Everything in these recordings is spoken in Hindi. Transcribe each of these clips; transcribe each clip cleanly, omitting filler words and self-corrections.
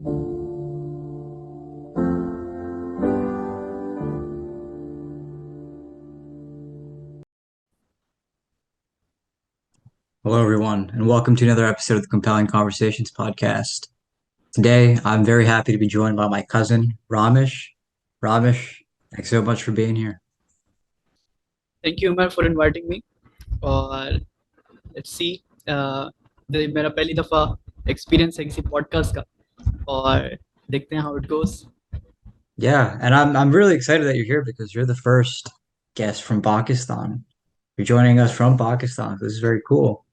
Hello, everyone, and welcome to another episode of the Compelling Conversations podcast. Today, I'm very happy to be joined by my cousin, Ramish. Ramish, thanks so much for being here. Thank you Umar for inviting me और लेट्स सी मेरा पहली दफ़ा एक्सपीरियंस है किसी पॉडकास्ट का और देखते हैं how it goes. Yeah, and I'm really excited that you're here because you're the first guest from Pakistan. You're joining us from Pakistan. This is very cool.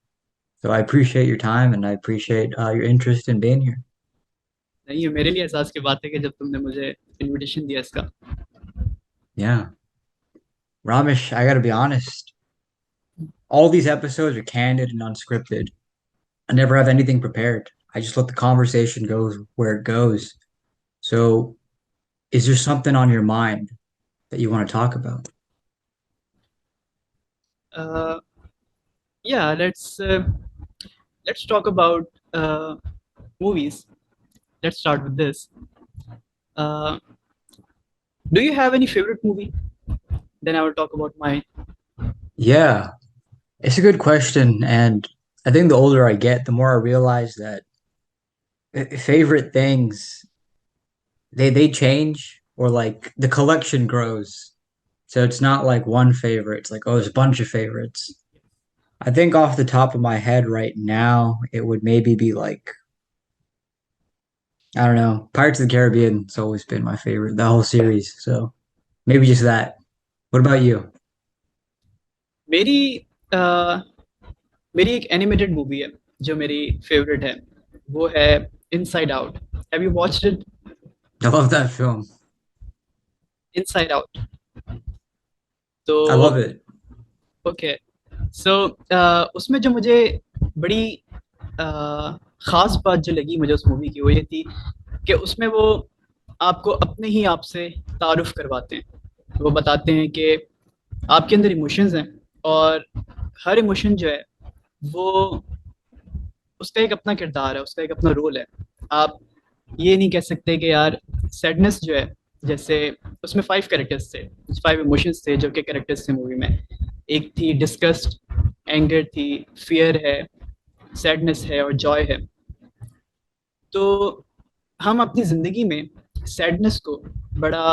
So I appreciate your time and I appreciate your interest in being here. नहीं, ये मेरे लिए एहसास की बात है कि जब तुमने मुझे इनविटेशन दिया इसका. Yeah. Ramish, I gotta be honest. All these episodes are candid and unscripted. I never have anything prepared. I just let the conversation go where it goes. So, is there something on your mind that you want to talk about? या let's talk about movies. Let's start with this. Do you have any favourite movie? Then I will talk about my. Yeah, it's a good question. And I think the older I get, the more I realize that favorite things they change or like the collection grows. So it's not like one favorite. It's like, oh, there's a bunch of favorites. I think off the top of my head right now, it would maybe be like, I don't know, Pirates of the Caribbean. It's always been my favorite, the whole series. So maybe just that. What about you? मेरी मेरी एक एनिमेटेड मूवी है जो मेरी फेवरेट है. वो है inside out. Have you watched it? I love that film. Inside out. I love तो it. ओके. सो उसमें जो मुझे बड़ी ख़ास बात जो लगी मुझे उस मूवी की वो ये थी कि उसमें वो आपको अपने ही आप से तारुफ करवाते हैं. वो बताते हैं कि आपके अंदर इमोशंस हैं और हर इमोशन जो है वो उसका एक अपना किरदार है, उसका एक अपना रोल है. आप ये नहीं कह सकते कि यार सैडनेस जो है, जैसे उसमें 5 कैरेक्टर्स थे, 5 इमोशंस थे जो कि कैरेक्टर्स थे मूवी में. एक थी डिस्गस्ट, एंगर थी, फियर है, सैडनेस है और जॉय है. तो हम अपनी ज़िंदगी में सैडनेस को बड़ा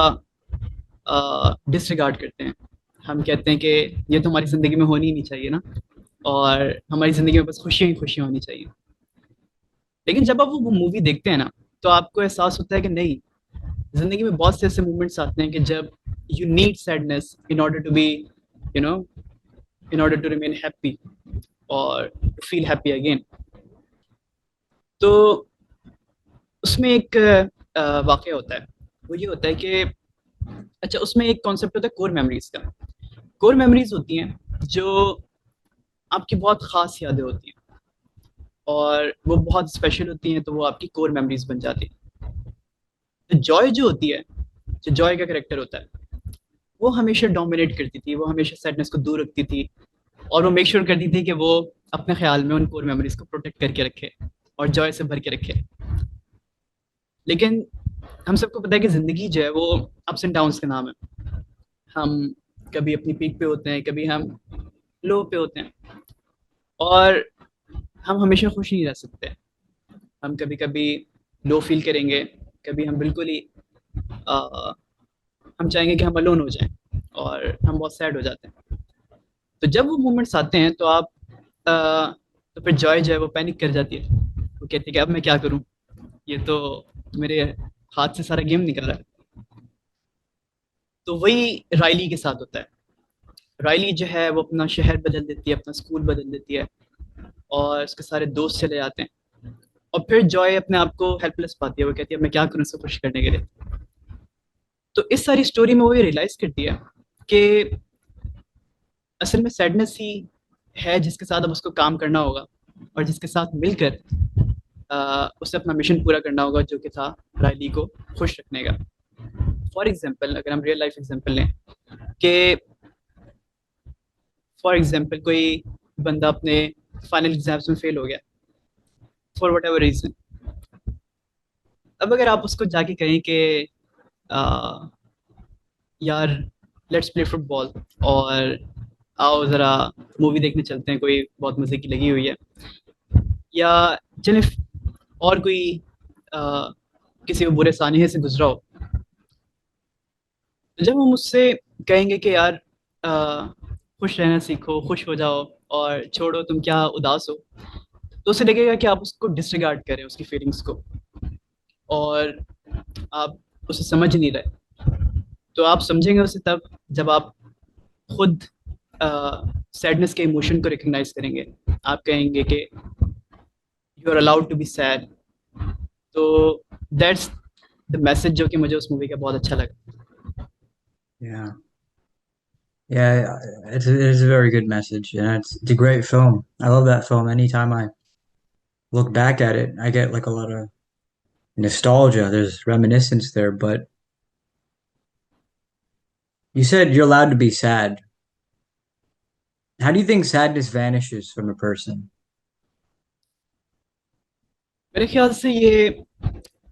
डिसरिगार्ड करते हैं. हम कहते हैं कि ये तो हमारी ज़िंदगी में होनी ही नहीं चाहिए ना, और हमारी ज़िंदगी में बस खुशियाँ ही खुशियाँ होनी चाहिए. लेकिन जब आप वो मूवी देखते हैं ना, तो आपको एहसास होता है कि नहीं, ज़िंदगी में बहुत से ऐसे मोमेंट्स आते हैं कि जब you need sadness in order to be, you know, in order to remain happy और टू फील हैप्पी अगेन. तो उसमें एक वाक़या होता है. वो ये होता है कि अच्छा, उसमें एक कॉन्सेप्ट होता है कोर मेमोरीज़ का. कोर मेमोरीज़ होती हैं जो आपकी बहुत ख़ास यादें होती हैं और वो बहुत स्पेशल होती हैं, तो वो आपकी कोर मेमोरीज़ बन जाती हैं. तो जॉय जो होती है, जो जॉय का कैरेक्टर होता है, वो हमेशा डोमिनेट करती थी, वो हमेशा सैडनेस को दूर रखती थी और वो मेक श्योर करती थी कि वो अपने ख्याल में उन कोर मेमोरीज़ को प्रोटेक्ट करके रखे और जॉय से भर के रखे. लेकिन हम सबको पता है कि ज़िंदगी जो है वो अप्स एंड डाउन्स का नाम है. हम कभी अपनी पीक पे होते हैं, कभी हम लो पे होते हैं और हम हमेशा खुश नहीं रह सकते. हम कभी-कभी लो फील करेंगे, कभी हम बिल्कुल ही अ, हम चाहेंगे कि हम अलोन हो जाएँ और हम बहुत सैड हो जाते हैं. तो जब वो मोमेंट्स आते हैं तो तो फिर जॉय जो है वो पैनिक कर जाती है. वो कहती है कि अब मैं क्या करूँ? ये तो मेरे हाथ से सारा गेम निकल रहा है. तो वही राइली के साथ होता है. राइली जो है वो अपना शहर बदल देती है, अपना स्कूल बदल देती है और उसके सारे दोस्त चले जाते हैं और फिर जॉय अपने आप को हेल्पलेस पाती है. वो कहती है अब मैं क्या करूँ इसको खुश करने के लिए. तो इस सारी स्टोरी में वो ये रियलाइज़ करती है कि असल में सैडनेस ही है जिसके साथ अब उसको काम करना होगा और जिसके साथ मिलकर उसे अपना मिशन पूरा करना होगा, जो कि था राइली को खुश रखने का. फॉर एग्जांपल, अगर हम रियल लाइफ एग्जांपल लें कि फॉर एग्जांपल कोई बंदा अपने फाइनल एग्जाम्स में फेल हो गया फॉर वट एवर रीज़न. अब अगर आप उसको जाके कहें कि आ, यार लेट्स प्ले फुटबॉल, और आओ ज़रा मूवी देखने चलते हैं, कोई बहुत मज़े की लगी हुई है, या चले और कोई आ, किसी को बुरे सानिये से गुजरा हो, तो जब हम उससे कहेंगे कि यार आ, खुश रहना सीखो, खुश हो जाओ, और छोड़ो तुम क्या उदास हो, तो उसे लगेगा कि आप उसको डिसरिगार्ड कर रहे हैं, उसकी फीलिंग्स को, और आप उसे समझ नहीं रहे। तो आप समझेंगे उसे तब जब आप खुद सैडनेस के इमोशन को रिकग्नाइज करेंगे। आप कहेंगे कि you are allowed to be sad. तो दैट्स द मैसेज जो कि मुझे उस मूवी का बहुत अच्छा लगा। Yeah. Yeah, it's a very good message, and it's a great film. I love that film. Anytime I look back at it, I get like a lot of nostalgia. There's reminiscence there, but you said you're allowed to be sad. How do you think sadness vanishes from a person? मेरे ख्याल से ये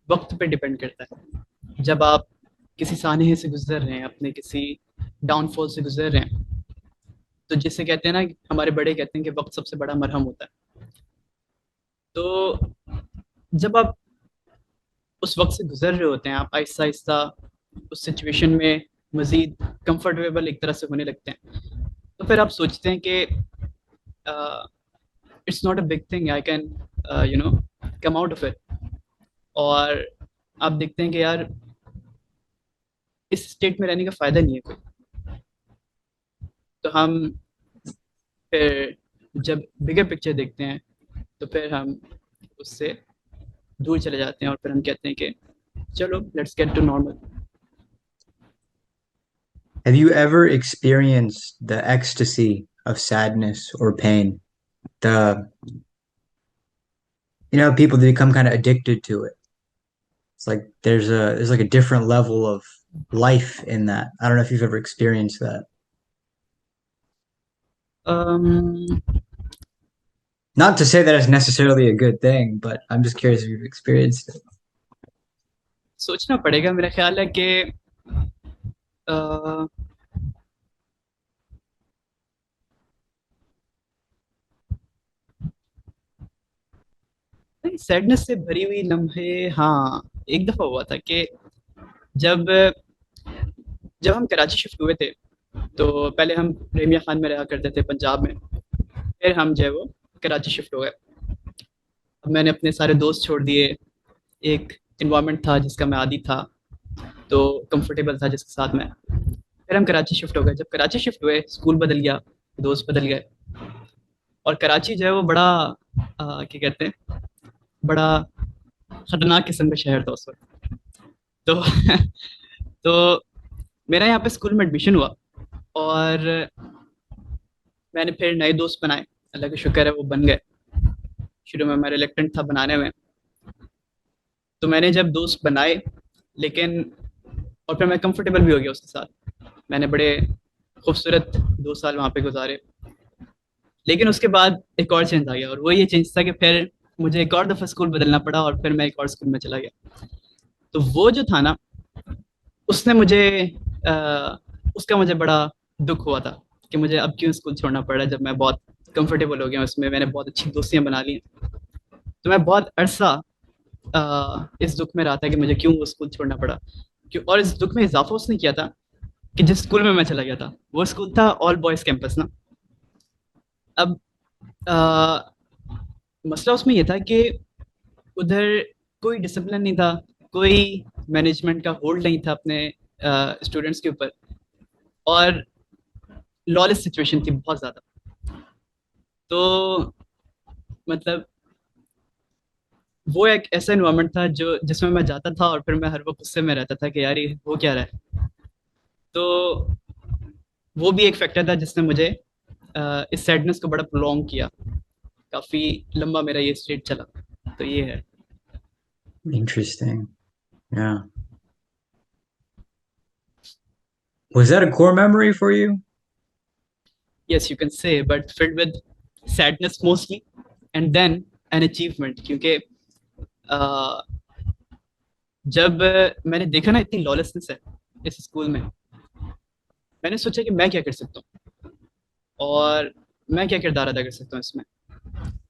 वक्त पे डिपेंड करता है। जब आप किसी सानहे से गुजर रहे हैं, अपने किसी डाउनफॉल से गुजर रहे हैं, तो जिसे कहते हैं ना, हमारे बड़े कहते हैं कि वक्त सबसे बड़ा मरहम होता है। तो जब आप उस वक्त से गुजर रहे होते हैं, आप आहिस्ता आहिस्ता उस सिचुएशन में मजीद कंफर्टेबल एक तरह से होने लगते हैं। तो फिर आप सोचते हैं कि it's not a big thing, I can you know come out of it. और आप देखते हैं कि यार इस स्टेट में रहने का फ़ायदा नहीं है कोई। तो हम फिर जब बिगर पिक्चर देखते हैं, तो फिर हम उससे दूर चले जाते हैं, और फिर हम कहते हैं कि चलो let's get to normal. Have you ever experienced the ecstasy of sadness or pain? The, people they become kind of addicted to it. It's like there's like a different level of life in that. I don't know if you've ever experienced that. Not to say that it's necessarily a good thing, but I'm just curious if you've experienced it. सोचना पड़ेगा, मेरा ख्याल है कि अ, सैडनेस से भरी हुई लम्हे, हाँ, एक दफ़ा हुआ था कि जब जब हम कराची शिफ्ट हुए थे, तो पहले हम प्रेमिया खान में रहा करते थे पंजाब में। फिर हम जो है वो कराची शिफ्ट हो गए। अब मैंने अपने सारे दोस्त छोड़ दिए, एक इन्वायरमेंट था जिसका मैं आदी था, तो कंफर्टेबल था जिसके साथ मैं। फिर हम कराची शिफ्ट हो गए। जब कराची शिफ्ट हुए, स्कूल बदल गया, दोस्त बदल गए, और कराची जो है वो बड़ा क्या कहते हैं, बड़ा खतरनाक किस्म का शहर था उस वक्त। तो तो मेरा यहाँ पे स्कूल में एडमिशन हुआ, और मैंने फिर नए दोस्त बनाए। अल्लाह का शुक्र है वो बन गए। शुरू में मैं रिलेक्टेंट था बनाने में। तो मैंने जब दोस्त बनाए, लेकिन और फिर मैं कंफर्टेबल भी हो गया उसके साथ। मैंने बड़े खूबसूरत 2 साल वहाँ पे गुजारे। लेकिन उसके बाद एक और चेंज आ गया, और वो ये चेंज था कि फिर मुझे एक और दफ़ा स्कूल बदलना पड़ा, और फिर मैं एक और स्कूल में चला गया। तो वो जो था ना, उसने मुझे आ, उसका मुझे बड़ा दुख हुआ था कि मुझे अब क्यों स्कूल छोड़ना पड़ा, जब मैं बहुत कंफर्टेबल हो गया उसमें, मैंने बहुत अच्छी दोस्तियां बना ली। तो मैं बहुत अरसा इस दुख में रहा था कि मुझे क्यों वो स्कूल छोड़ना पड़ा। क्यों, और इस दुख में इजाफा उसने किया था कि जिस स्कूल में मैं चला गया था, वो स्कूल था ऑल बॉयज़ कैंपस ना। अब आ, मसला उसमें यह था कि उधर कोई डिसिप्लिन नहीं था, कोई मैनेजमेंट का होल्ड नहीं था अपने स्टूडेंट्स के ऊपर, और लॉलेस सिचुएशन थी बहुत ज़्यादा। तो मतलब वो एक ऐसा इन्वायरमेंट था जो जिसमें मैं जाता था, और फिर मैं हर वक्त गुस्से में रहता था कि यार ये हो क्या रहा है। तो वो भी एक फैक्टर था जिसने मुझे इस सैडनेस को बड़ा प्रोलॉन्ग किया। काफ़ी लंबा मेरा ये स्टेट चला। तो ये है। Interesting. Yeah. Was that a core memory for you? Yes you can say, but filled with sadness mostly, and then an achievement, क्योंकि जब मैंने देखा ना इतनी लॉलेसनेस है इस स्कूल में, मैंने सोचा कि मैं क्या कर सकता हूँ और मैं क्या किरदार अदा कर सकता हूँ इसमें।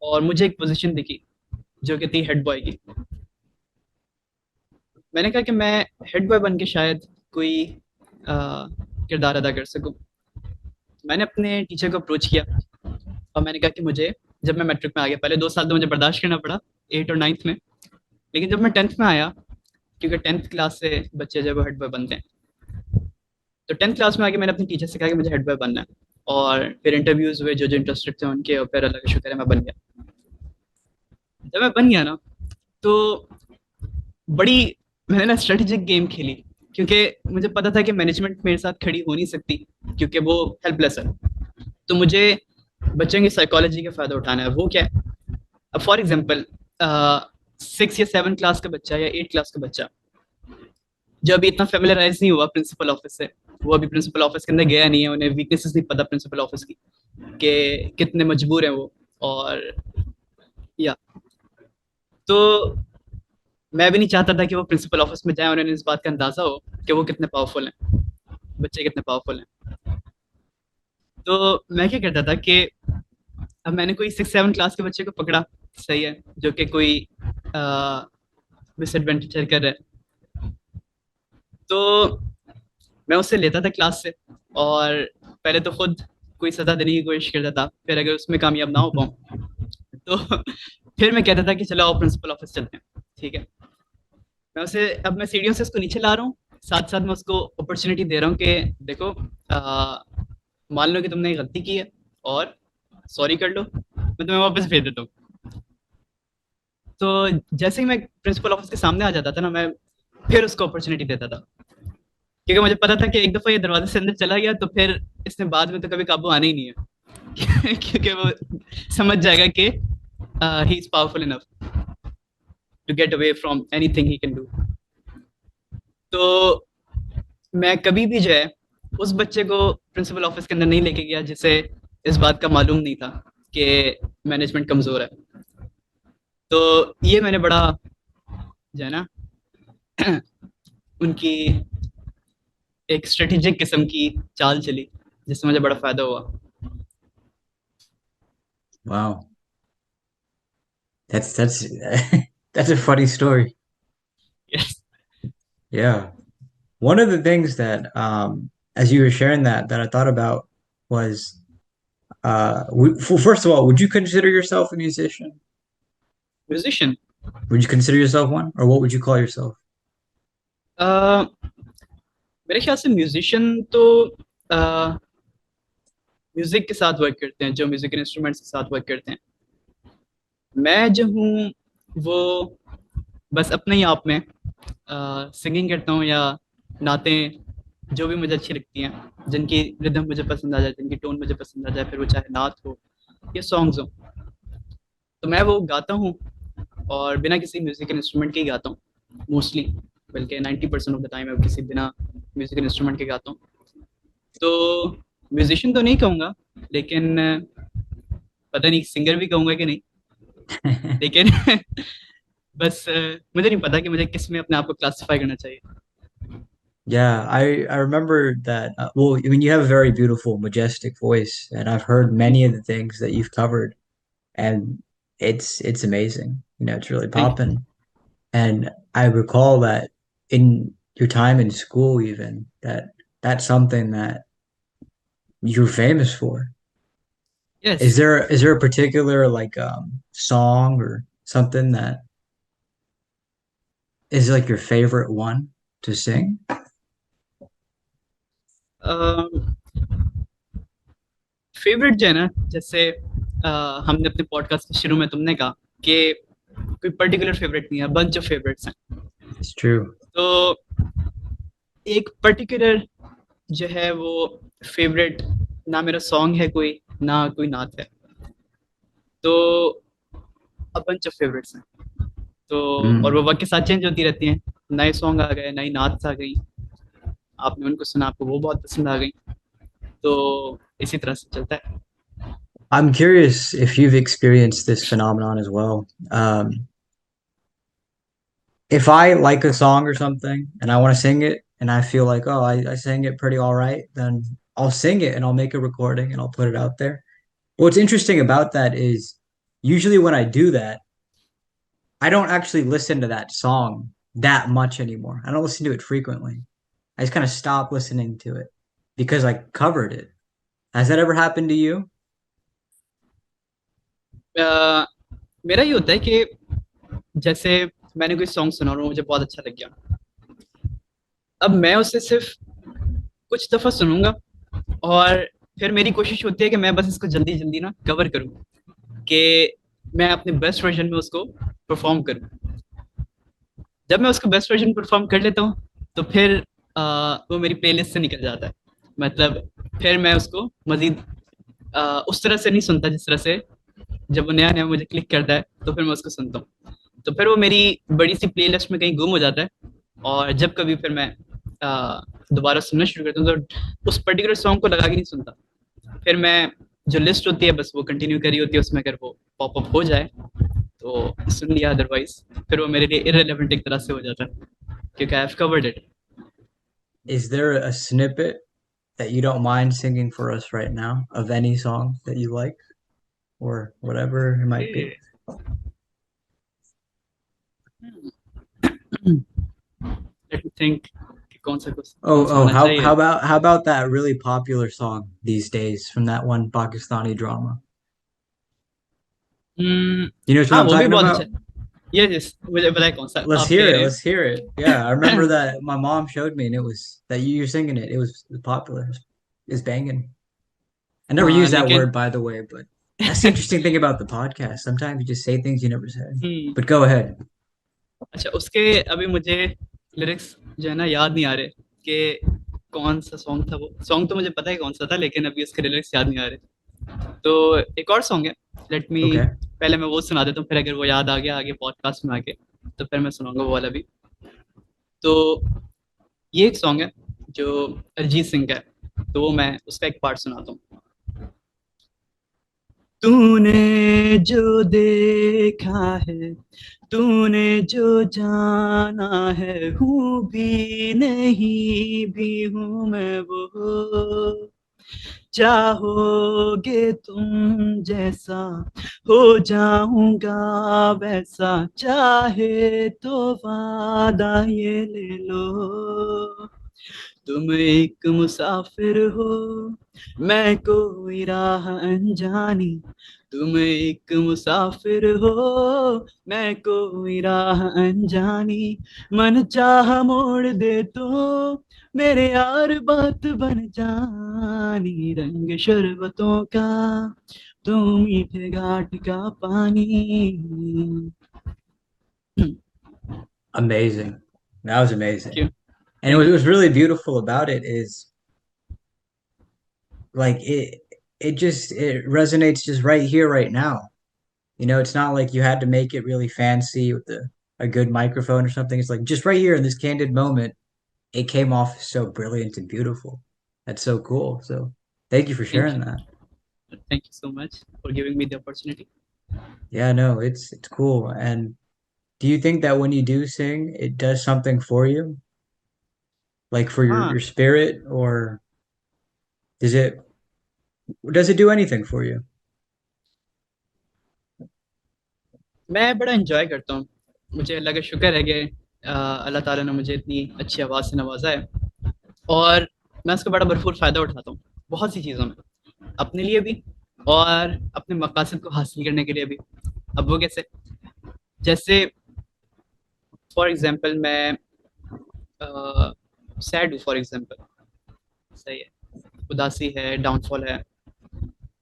और मुझे एक पोजीशन दिखी जो कि थी हेड बॉय की। मैंने कहा कि मैं हेड बॉय बन के शायद कोई किरदार अदा कर सकूं। मैंने अपने टीचर को अप्रोच किया और मैंने कहा कि मुझे, जब मैं मैट्रिक में आ गया, पहले 2 साल तो मुझे बर्दाश्त करना पड़ा, 8 और 9th में। लेकिन जब मैं 10th में आया, क्योंकि 10th क्लास से बच्चे जब हेड बॉय बनते हैं, तो 10th क्लास में आके मैंने अपने टीचर से कहा कि मुझे हेड बॉय बनना है। और फिर इंटरव्यूज हुए, जो जो इंटरेस्टेड थे उनके, और फिर अल्लाह का शुक्र है मैं बन गया। जब मैं बन गया ना, तो बड़ी मैंने ना स्ट्रेटेजिक गेम खेली, क्योंकि मुझे पता था कि मैनेजमेंट मेरे साथ खड़ी हो नहीं सकती, क्योंकि वो हेल्पलेस है। तो मुझे बच्चों की साइकोलॉजी का फायदा उठाना है। वो क्या है? अब फॉर एग्जाम्पल, 6 या 7 क्लास का बच्चा या 8 क्लास का बच्चा जो अभी इतना फेमिलराइज नहीं हुआ प्रिंसिपल ऑफिस से, वो अभी प्रिंसिपल ऑफिस के अंदर गया नहीं है, उन्हें वीकनेसेस नहीं पता प्रिंसिपल ऑफिस की कि कितने मजबूर हैं वो। और या तो मैं भी नहीं चाहता था कि वो प्रिंसिपल ऑफिस में जाए और उन्हें इस बात का अंदाजा हो कि वो कितने पावरफुल हैं, बच्चे कितने पावरफुल हैं। तो मैं क्या करता था कि अब मैंने कोई 6 7 क्लास के बच्चे को पकड़ा, सही है, जो कि कोई मिस एडवेंचर कर रहा है। तो मैं उससे लेता था क्लास से, और पहले तो खुद कोई सजा देने की कोशिश करता था, फिर अगर उसमें कामयाब ना हो पाऊँ तो फिर मैं कहता था कि चलो आओ प्रिंसिपल ऑफिस चलते हैं। ठीक है, मैं उसे, अब मैं सीढ़ियों से उसको नीचे ला रहा हूँ, साथ साथ मैं उसको अपॉर्चुनिटी दे रहा हूँ कि देखो, मान लो कि तुमने गलती की है और सॉरी कर लो, मैं तुम्हें वापस भेज देता हूँ। तो जैसे ही मैं प्रिंसिपल ऑफिस के सामने आ जाता था ना, मैं फिर उसको अपॉर्चुनिटी देता था, क्योंकि मुझे पता था कि एक दफा ये दरवाजे से अंदर चला गया तो फिर इसने बाद में तो कभी काबू आना ही नहीं है क्योंकि वो समझ जाएगा कि he is powerful enough to get away from anything he can do. तो मैं कभी भी जो है उस बच्चे को प्रिंसिपल ऑफिस के अंदर नहीं लेके गया जिसे इस बात का मालूम नहीं था कि मैनेजमेंट कमजोर है। तो ये मैंने बड़ा जो है ना उनकी एक स्ट्रेटेजिक किस्म की चाल चली, जिससे मुझे बड़ा फायदा हुआ। Wow, that's that's a funny story. Yes. Yeah. One of the things that, as you were sharing that I thought about was, first of all, would you consider yourself a musician? Musician, Would you consider yourself one, or what would you call yourself? मेरे ख्याल से म्यूजिशियन तो म्यूजिक के साथ वर्क करते हैं, जो म्यूजिकल इंस्ट्रूमेंट्स के साथ वर्क करते हैं। मैं जो हूँ वो बस अपने ही आप में सिंगिंग करता हूँ या नातें जो भी मुझे अच्छी लगती हैं, जिनकी रिदम मुझे पसंद आ जाए, जिनकी टोन मुझे पसंद आ जाए, फिर वो चाहे नात हो या सॉन्ग्स हो, तो मैं वो गाता हूँ। और बिना किसी म्यूजिकल इंस्ट्रूमेंट के ही गाता हूँ मोस्टली, बल्कि 90% ऑफ द टाइम मैं किसी बिना म्यूजिकल इंस्ट्रूमेंट के गाता हूँ। तो म्यूजिशियन तो नहीं कहूँगा, लेकिन पता नहीं सिंगर भी कहूँगा कि नहीं, लेकिन बस मुझे नहीं पता कि मुझे किस में अपने आप को क्लासिफाई करना चाहिए। Yeah, I remember that. Well, I mean, you have a very beautiful, majestic voice, and I've heard thank many you. of the things that you've covered, and it's amazing. You know, it's really thank you. popping. And I recall that in your time in school, even that that's something that you're famous for. Yes. Is there a particular like song or something that is like your favorite one to sing? Favourite जो है ना, जैसे हमने अपने पॉडकास्ट के शुरू में तुमने कहा कि कोई पर्टिकुलर फेवरेट नहीं है, बंच ऑफ फेवरेट्स हैं। It's true. तो एक पर्टिकुलर जो है वो फेवरेट, ना मेरा सॉन्ग है कोई, ना कोई नात है, तो अ बंच ऑफ फेवरेट्स हैं। तो और वो Mm. वक्त के साथ चेंज होती रहती हैं, नए सॉन्ग आ गए, नई नात्स आ गई, आपने उनको सुना, आपको वो बहुत पसंद आ गई, तो इसी तरह से चलता है। I'm curious if you've experienced this phenomenon as well. if I like a song or something and I want to sing it and I feel like, oh, I sang it pretty all right, then I'll sing it and I'll make a recording and I'll put it out there. What's interesting about that is usually when I do that, I don't actually listen to that song that much anymore. I don't listen to it frequently. I just kind of stop listening to it because I covered it. Has that ever happened to you? अ, मेरा ये होता है कि जैसे मैंने कोई सॉन्ग सुना और वो मुझे बहुत अच्छा लग गया। अब मैं उसे सिर्फ कुछ दफा सुनूंगा और फिर मेरी कोशिश होती है कि मैं बस इसको जल्दी जल्दी ना कवर करूं, कि मैं अपने बेस्ट वर्जन में उसको परफॉर्म करूं। जब मैं उसको बेस्ट वर्जन परफॉर्म कर लेता हूँ तो फिर वो मेरी प्लेलिस्ट से निकल जाता है। मतलब फिर मैं उसको मजीद उस तरह से नहीं सुनता जिस तरह से जब वो नया नया मुझे क्लिक करता है तो फिर मैं उसको सुनता हूँ। तो फिर वो मेरी बड़ी सी प्लेलिस्ट में कहीं गुम हो जाता है। और जब कभी फिर मैं दोबारा सुनना शुरू करता हूँ तो उस पर्टिकुलर सॉन्ग को लगा के नहीं सुनता। फिर मैं जो लिस्ट होती है बस वो कंटिन्यू करी होती है, उसमें अगर वो पॉप अप हो जाए तो सुन लिया, अदरवाइज फिर वो मेरे लिए इररिलेवेंट एक तरह से हो जाता है क्योंकि I have covered it. Is there a snippet that you don't mind singing for us right now of any song that you like or whatever it might be? Let me think कि कौन Oh, सा oh, होना how चाहिए। about that really popular song these days from that one Pakistani drama? You know what हाँ I'm वो भी talking बहुत अच्छा about? है। ये यस मुझे पता है कौन सा Let's आप कह hear it. रहे Let's hear it. Yeah, I remember हैं। that my mom showed me and it was that you're singing it. It was popular. It's banging. I never हाँ use that लेकिन word, by the way, but that's the interesting thing about the podcast. Sometimes you just say things you never said. Hmm, But go ahead. अच्छा उसके अभी मुझे लिरिक्स जो है ना याद नहीं आ रहे कि कौन सा सॉन्ग था। वो सॉन्ग तो मुझे पता है कौन सा था लेकिन अभी उसके लिरिक्स याद नहीं आ रहे। तो एक और सॉन्ग है, लेट मी Okay. पहले मैं वो सुना देता हूँ, फिर अगर वो याद आ गया आगे पॉडकास्ट में आके तो फिर मैं सुनाऊंगा वो वाला भी। तो ये एक सॉन्ग है जो अरिजीत सिंह का है, तो वो मैं उसका एक पार्ट सुनाता हूँ। तूने जो देखा है, तूने जो जाना है, हूँ भी नहीं भी हूँ मैं वो। चाहोगे तुम जैसा हो जाऊंगा वैसा, चाहे तो वादा ये ले लो। तुम एक मुसाफिर हो, मैं कोई राह अनजानी। तुम एक मुसाफिर हो, मैं कोई राह अनजानी। मन चाह मोड़ दे तो मेरे यार बात बन जानी। रंग शरबतों का तू मीठे घाट का पानी। Amazing. That was amazing. क्यों? And thank what you. was really beautiful about it is like it resonates just right here, right now. You know, it's not like you had to make it really fancy with a good microphone or something. It's like just right here in this candid moment, it came off so brilliant and beautiful. That's so cool. So thank you for thank sharing that. You, thank you so much for giving me the opportunity. Yeah, no, it's cool. And do you think that when you do sing, it does something for you? Like for your हाँ, spirit, or does it do anything for you? मैं बड़ा इंजॉय करता हूँ। मुझे अल्लाह का शुक्र है कि अल्लाह ताला ने मुझे इतनी अच्छी आवाज़ से नवाजा है और मैं उसका बड़ा भरपूर फ़ायदा उठाता हूँ बहुत सी चीज़ों में, अपने लिए भी और अपने मकासद को हासिल करने के लिए भी। अब वो कैसे, जैसे फॉर एग्जांपल मैं सैड हूँ फॉर एग्जांपल, सही है, उदासी है, डाउनफॉल है,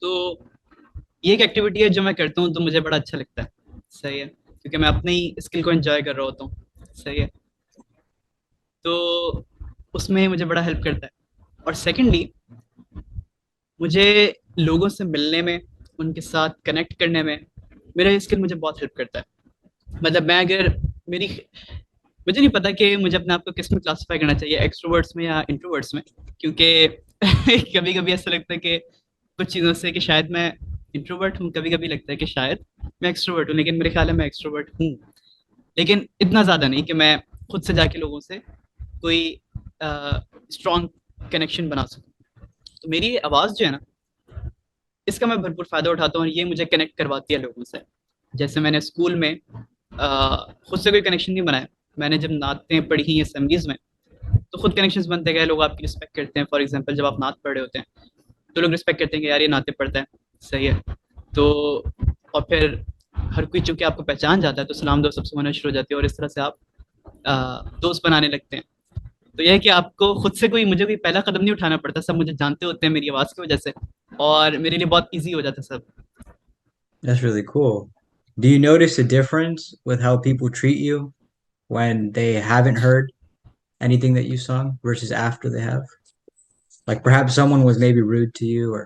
तो ये एक एक्टिविटी है जो मैं करता हूँ तो मुझे बड़ा अच्छा लगता है। सही है, क्योंकि मैं अपनी स्किल को एंजॉय कर रहा होता हूँ। सही है, तो उसमें मुझे बड़ा हेल्प करता है। और सेकेंडली मुझे लोगों से मिलने में, उनके साथ कनेक्ट करने में मेरा स्किल मुझे बहुत हेल्प करता है। मतलब मैं अगर मेरी मुझे नहीं पता कि मुझे अपने आप को किस में क्लासिफाई करना चाहिए, एक्सट्रोवर्ट्स में या इंट्रोवर्ट्स में, क्योंकि कभी कभी ऐसा लगता है कि कुछ चीज़ों से कि शायद मैं इंट्रोवर्ट हूँ, कभी कभी लगता है कि शायद मैं एक्सट्रोवर्ट हूँ, लेकिन मेरे ख्याल है मैं एक्सट्रोवर्ट हूँ। लेकिन इतना ज़्यादा नहीं कि मैं खुद से जाके लोगों से कोई स्ट्रॉन्ग कनेक्शन बना सकूं। तो मेरी आवाज़ जो है ना, इसका मैं भरपूर फ़ायदा उठाता हूँ और ये मुझे कनेक्ट करवाती है लोगों से। जैसे मैंने स्कूल में खुद से कोई कनेक्शन नहीं बनाया। मैंने जब नातें पढ़ी असेंबलीज में, तो खुद कनेक्शंस बनते गए, लोग आपकी रिस्पेक्ट करते हैं। फॉर एग्जांपल जब आप नात पढ़ रहे होते हैं, तो लोग रिस्पेक्ट करते हैं कि यार ये नाते पढ़ता है, सही है। तो और फिर हर कोई चूंकि आपको पहचान जाता है, तो सलाम दो सबसे होना शुरू हो जाती है और इस तरह से आप दोस्त बनाने लगते हैं। तो यह है कि आपको खुद से कोई मुझे कोई पहला कदम नहीं उठाना पड़ता, सब मुझे जानते होते हैं मेरी आवाज़ की वजह से, और मेरे लिए बहुत ईजी हो जाता है सब। That's really cool. Do you notice a difference with how people treat you when they haven't heard anything that you sung versus after they have? Like perhaps someone was maybe rude to you or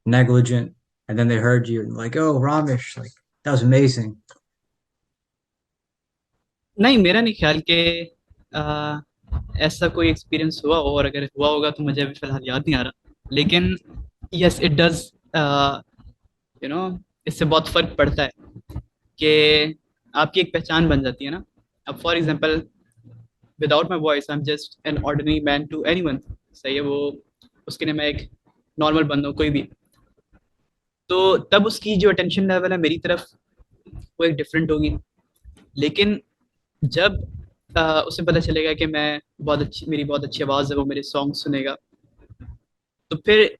negligent, and then they heard you and like, oh, Ramish, like that was amazing. नहीं, मेरा नहीं ख्याल कि आ, ऐसा कोई एक्सपीरियंस हुआ हो, और अगर हुआ होगा तो मुझे अभी फिलहाल याद नहीं आ रहा। लेकिन yes it does, you know, इससे बहुत फर्क पड़ता है कि आपकी एक पहचान बन जाती है ना। अब for example, without my voice I am just an ordinary man to anyone, सही है वो, उसके लिए मैं एक नॉर्मल बंदा हूँ कोई भी। तो तब उसकी जो अटेंशन लेवल है मेरी तरफ, वो एक डिफरेंट होगी। लेकिन जब उसे पता चलेगा कि मैं बहुत अच्छी, मेरी बहुत अच्छी आवाज़ है, वो मेरे सॉन्ग सुनेगा, तो फिर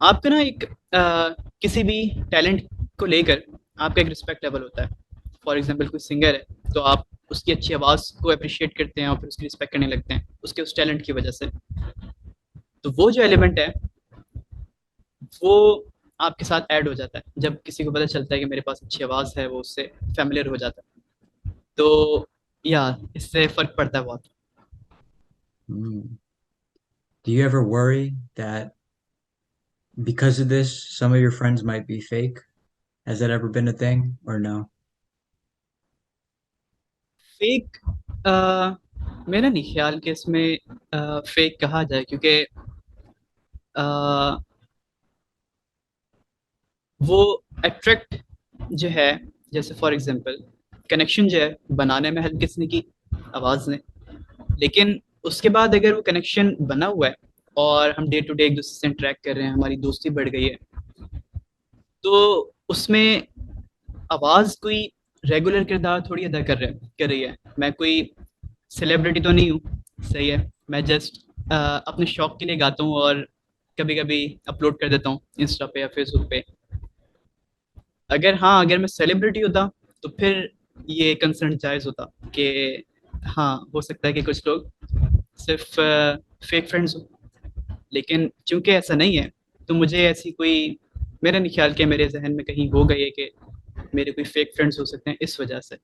आपका ना एक किसी भी टैलेंट को लेकर आपका एक रिस्पेक्ट लेवल होता है। फॉर एग्जांपल कोई सिंगर है, तो आप उसकी अच्छी आवाज़ को अप्रिशिएट करते हैं और फिर उसकी रिस्पेक्ट करने लगते हैं उसके उस टैलेंट की वजह से। तो वो जो एलिमेंट है, वो आपके साथ ऐड हो जाता है जब किसी को पता चलता है कि मेरे पास अच्छी आवाज़ है, वो उससे फेमिलियर हो जाता है। तो या इससे फ़र्क पड़ता है बहुत। Mm. Do you ever worry that because of this, some of your friends might be fake? Has that ever been a thing or no? Fake, मेरा नहीं ख्याल कि इसमें फेक कहा जाए, क्योंकि वो अट्रैक्ट जो है, जैसे फॉर एग्जांपल कनेक्शन जो है बनाने में हेल्प किसने की, आवाज़ ने। लेकिन उसके बाद अगर वो कनेक्शन बना हुआ है और हम डे टू डे एक दूसरे से इंटरेक्ट कर रहे हैं, हमारी दोस्ती बढ़ गई है, तो उसमें आवाज़ कोई रेगुलर किरदार थोड़ी अदा कर रही है। मैं कोई सेलिब्रिटी तो नहीं हूँ, सही है। मैं जस्ट अपने शौक के लिए गाता हूँ और कभी कभी अपलोड कर देता हूँ इंस्टा पे या फेसबुक पे। अगर हाँ, अगर मैं सेलिब्रिटी होता, तो फिर ये कंसर्न जायज़ होता कि हाँ, हो सकता है कि कुछ लोग सिर्फ फेक फ्रेंड्स हो। लेकिन चूंकि ऐसा नहीं है, तो मुझे ऐसी कोई, मेरा नहीं ख्याल कि मेरे जहन में कहीं हो गई है कि मेरे कोई फेक फ्रेंड्स हो सकते हैं इस वजह से।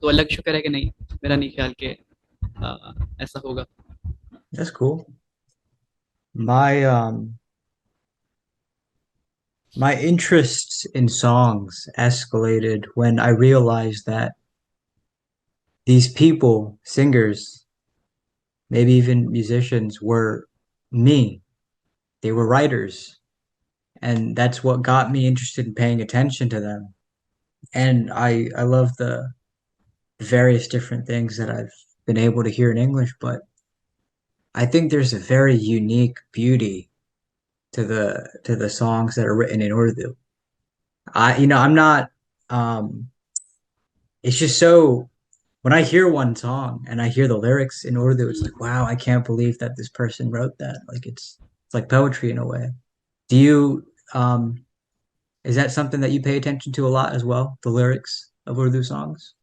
तो अल्लाह का शुक्र है कि नहीं, मेरा नहीं ख्याल कि ऐसा होगा। That's cool. My my interest in songs escalated when I realized that these people, singers, maybe even musicians, were me. They were writers. And that's what got me interested in paying attention to them. And I love the various different things that I've been able to hear in English, but I think there's a very unique beauty to the songs that are written in Urdu. I'm not it's just so when I hear one song and I hear the lyrics in Urdu, it's like, wow, I can't believe that this person wrote that. Like it's like poetry in a way. Do you is that something that you pay attention to a lot as well, the lyrics of Urdu songs?